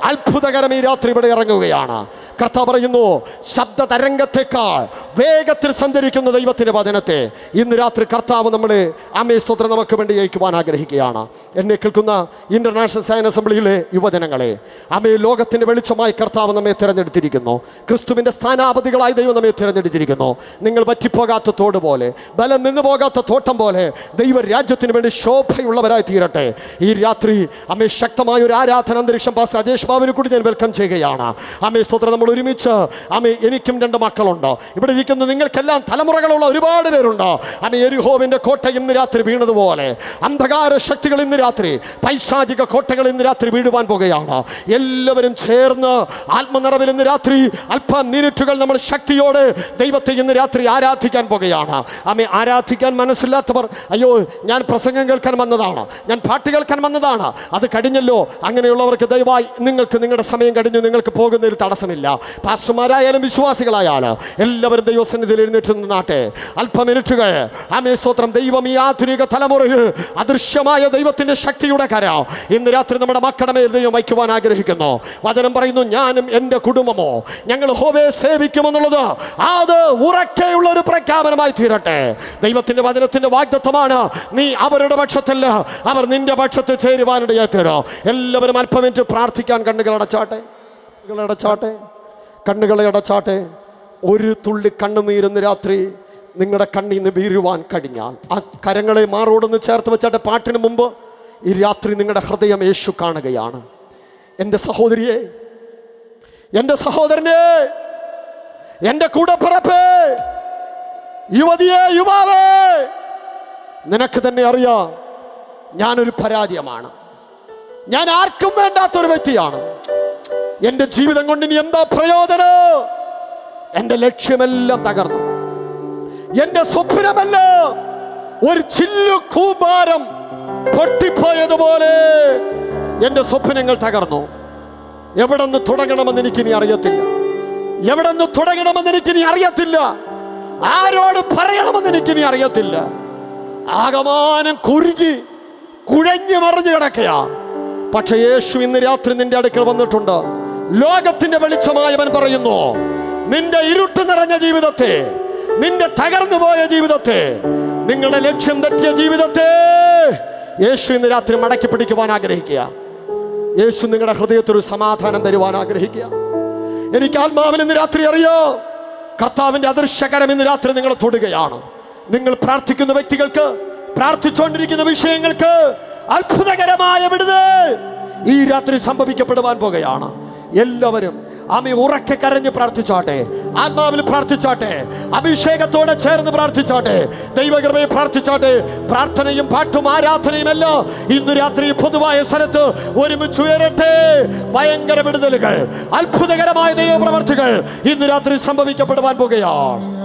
അത്ഭുതകരം ഈ രാത്രി ഇവിടെ ഇറങ്ങുകയാണ്. കർത്താവ് പറയുന്നു, ശബ്ദ തരംഗത്തേക്കാൾ വേഗത്തിൽ സഞ്ചരിക്കുന്ന ദൈവത്തിൻ്റെ വചനത്തെ ഇന്ന് രാത്രി കർത്താവ് നമ്മളെ സ്തോത്രം നമുക്ക് വേണ്ടി അയക്കുവാൻ ആഗ്രഹിക്കുകയാണ്. എന്നെ കേൾക്കുന്ന ഇന്റർനാഷണൽ സയൻസ് അസംബ്ലിയിലെ യുവജനങ്ങളെ, ലോകത്തിൻ്റെ വെളിച്ചമായി കർത്താവ് നമ്മെ തിരഞ്ഞെടുത്തിരിക്കുന്നു. ക്രിസ്തുവിൻ്റെ സ്ഥാനാപതികളായി ദൈവം നമ്മെ തിരഞ്ഞെടുത്തിരിക്കുന്നു. നിങ്ങൾ പറ്റിപ്പോകാത്ത തോട് പോലെ, ബലം നിന്നു പോകാത്ത തോട്ടം പോലെ ദൈവരാജ്യത്തിന് വേണ്ടി ശോഭയുള്ളവരായി തീരട്ടെ. ഈ രാത്രി ശക്തമായ ഒരു ആരാധന അന്തരീക്ഷം പാസ്റ്റർ അജേഷ് ബാബുവിനെ കൂടി ഞാൻ വെൽക്കം ചെയ്യുകയാണ്. സ്തോത്രം. നമ്മൾ ഒരുമിച്ച് എനിക്കും 2 മക്കളുണ്ട്. ഇവിടെ ഇരിക്കുന്ന നിങ്ങൾക്കെല്ലാം തലമുറകളുള്ള ഒരുപാട് പേരുണ്ട്. യെരിഹോവിൻ്റെ കോട്ട ഇന്ന് രാത്രി വീണതുപോലെ അന്ധകാര ശക്തികൾ ഇന്ന് രാത്രി, പൈശാചിക കോട്ടകൾ ഇന്ന് രാത്രി വീഴുവാൻ പോകുകയാണ്. എല്ലാവരും ചേർന്ന് ആത്മനിറവിൽ ഇന്ന് രാത്രി അല്പം മിനിറ്റുകൾ നമ്മൾ ശക്തിയോടെ ദൈവത്തെ ഇന്ന് രാത്രി ആരാധിക്കാൻ പോകുകയാണ്. ആരാധിക്കാൻ മനസ്സില്ലാത്തവർ, അയ്യോ ഞാൻ പ്രസംഗം കേൾക്കാൻ വന്നതാണ്, ഞാൻ പാട്ട് കേൾക്കാൻ വന്നതാണ്, അത് കഴിഞ്ഞല്ലോ, അങ്ങനെയുള്ളവർക്ക് ദയവായി നിങ്ങൾക്ക് നിങ്ങളുടെ സമയം കഴിഞ്ഞു, നിങ്ങൾക്ക് പോകുന്നതിൽ തടസ്സമില്ല. പാസ്റ്റർമാരായാലും വിശ്വാസികളായാലും എല്ലാവരും ദൈവസന്നിധിയിൽ എഴുന്നേറ്റ് നിന്നാട്ടെ. അല്പ മിനിറ്റുകൾ സ്തോത്രം. ദൈവം ഈ ആധുനിക തലമുറയിൽ അദൃശ്യമായ ദൈവത്തിൻ്റെ ശക്തിയുടെ കര ഇന്ന് രാത്രി നമ്മുടെ മക്കളുടെ മേൽ ദൈവം വയ്ക്കുവാൻ ആഗ്രഹിക്കുന്നു. വചനം പറയുന്നു, ഞാനും എൻ്റെ കുടുംബമോ ഞങ്ങൾ യഹോവയെ സേവിക്കുമെന്നുള്ളത് അത് ഉറക്കെയുള്ള ഒരു പ്രഖ്യാപനമായി തീരട്ടെ. ദൈവത്തിൻ്റെ വചനത്തിൻ്റെ വാഗ്ദത്തമാണ്, നീ അവരുടെ പക്ഷത്തല്ല, അവർ നിന്റെ പക്ഷത്ത് ചേരുവാനിടയായി തീരും. എല്ലാവരും അല്പം മിനിറ്റ് പ്രാർത്ഥിക്കാൻ കണ്ണുകളടച്ചാട്ടെ. കണ്ണുകളെ അടച്ചാട്ടെ. ഒരു തുള്ളി കണ്ണുനീരുന്ന് രാത്രി നിങ്ങളുടെ കണ്ണീന്ന് വീഴുവാൻ കഴിഞ്ഞാൽ ആ കരങ്ങളെ മാറോടൊന്ന് ചേർത്ത് വെച്ചാട്ടെ. പാട്ടിന് മുമ്പ് ഈ രാത്രി നിങ്ങളുടെ ഹൃദയം യേശു കാണുകയാണ്. എൻ്റെ സഹോദരിയെ, എൻ്റെ സഹോദരനെ, എൻ്റെ കൂടപ്പിറപ്പേ, യുവതിയെ, യുവാവേ, നിനക്ക് തന്നെ അറിയാം ഞാനൊരു പരാജയമാണ്. ഞാൻ ആർക്കും വേണ്ടാത്തൊരു വ്യക്തിയാണ്. എൻ്റെ ജീവിതം കൊണ്ട് ഇനി എന്താ പ്രയോജനം? എൻ്റെ ലക്ഷ്യമെല്ലാം തകർന്നു. എൻ്റെ സ്വപ്നമെല്ലാം ഒരു ചില്ലു കൂമ്പാരം പൊട്ടിപ്പോയതുപോലെ എൻ്റെ സ്വപ്നങ്ങൾ തകർന്നു. എവിടെ നിന്ന് തുടങ്ങണമെന്ന് എനിക്കിനി അറിയത്തില്ല. ആരോട് പറയണമെന്ന് എനിക്കിനി അറിയത്തില്ല. ആകമാനം കുഴഞ്ഞു മറിഞ്ഞു കിടക്കയാ. പക്ഷെ യേശു ഇന്ന് രാത്രി നിന്റെ അടുക്കൽ വന്നിട്ടുണ്ട്. ലോകത്തിന്റെ വെളിച്ചമായവൻ പറയുന്നു, നിന്റെ ഇരുട്ട് നിറഞ്ഞ ജീവിതത്തെ, നിന്റെ തകർന്നു പോയ ജീവിതത്തെ, നിങ്ങളുടെ ലക്ഷ്യം തെറ്റിയ ജീവിതത്തെ യേശു ഇന്ന് രാത്രി മടക്കി പിടിക്കുവാൻ ആഗ്രഹിക്കുക. യേശു നിങ്ങളുടെ ഹൃദയത്തിൽ ഒരു സമാധാനം തരുവാൻ ആഗ്രഹിക്കുക. എനിക്ക് ആത്മാവിൽ ഇന്ന് രാത്രി അറിയോ, കർത്താവിന്റെ അദൃശ്യകരം ഇന്ന് രാത്രി നിങ്ങളെ തൊടുകയാണ്. നിങ്ങൾ പ്രാർത്ഥിക്കുന്ന വ്യക്തികൾക്ക്, പ്രാർത്ഥിച്ചുകൊണ്ടിരിക്കുന്ന വിഷയങ്ങൾക്ക് അത്ഭുതകരമായ വിടുതൽ ഈ രാത്രി സംഭവിക്കപ്പെടുവാൻ പോകുകയാണ്. എല്ലാവരും ആമേ ഉറക്കെ കരഞ്ഞ് പ്രാർത്ഥിച്ചോട്ടെ, ആത്മാവിൽ പ്രാർത്ഥിച്ചോട്ടെ, അഭിഷേകത്തോടെ ചേർന്ന് പ്രാർത്ഥിച്ചോട്ടെ, ദൈവകൃപയെ പ്രാർത്ഥിച്ചോട്ടെ. പ്രാർത്ഥനയും പാട്ടും ആരാധനയും എല്ലാം ഇന്ന് രാത്രി പൊതുവായ സ്ഥലത്ത് ഒരുമിച്ച് ഉയരട്ടെ. ഭയങ്കര വിടുതലുകൾ, അത്ഭുതകരമായ ദൈവപ്രവർത്തികൾ ഇന്ന് രാത്രി സംഭവിക്കപ്പെടുവാൻ പോകുകയാണ്.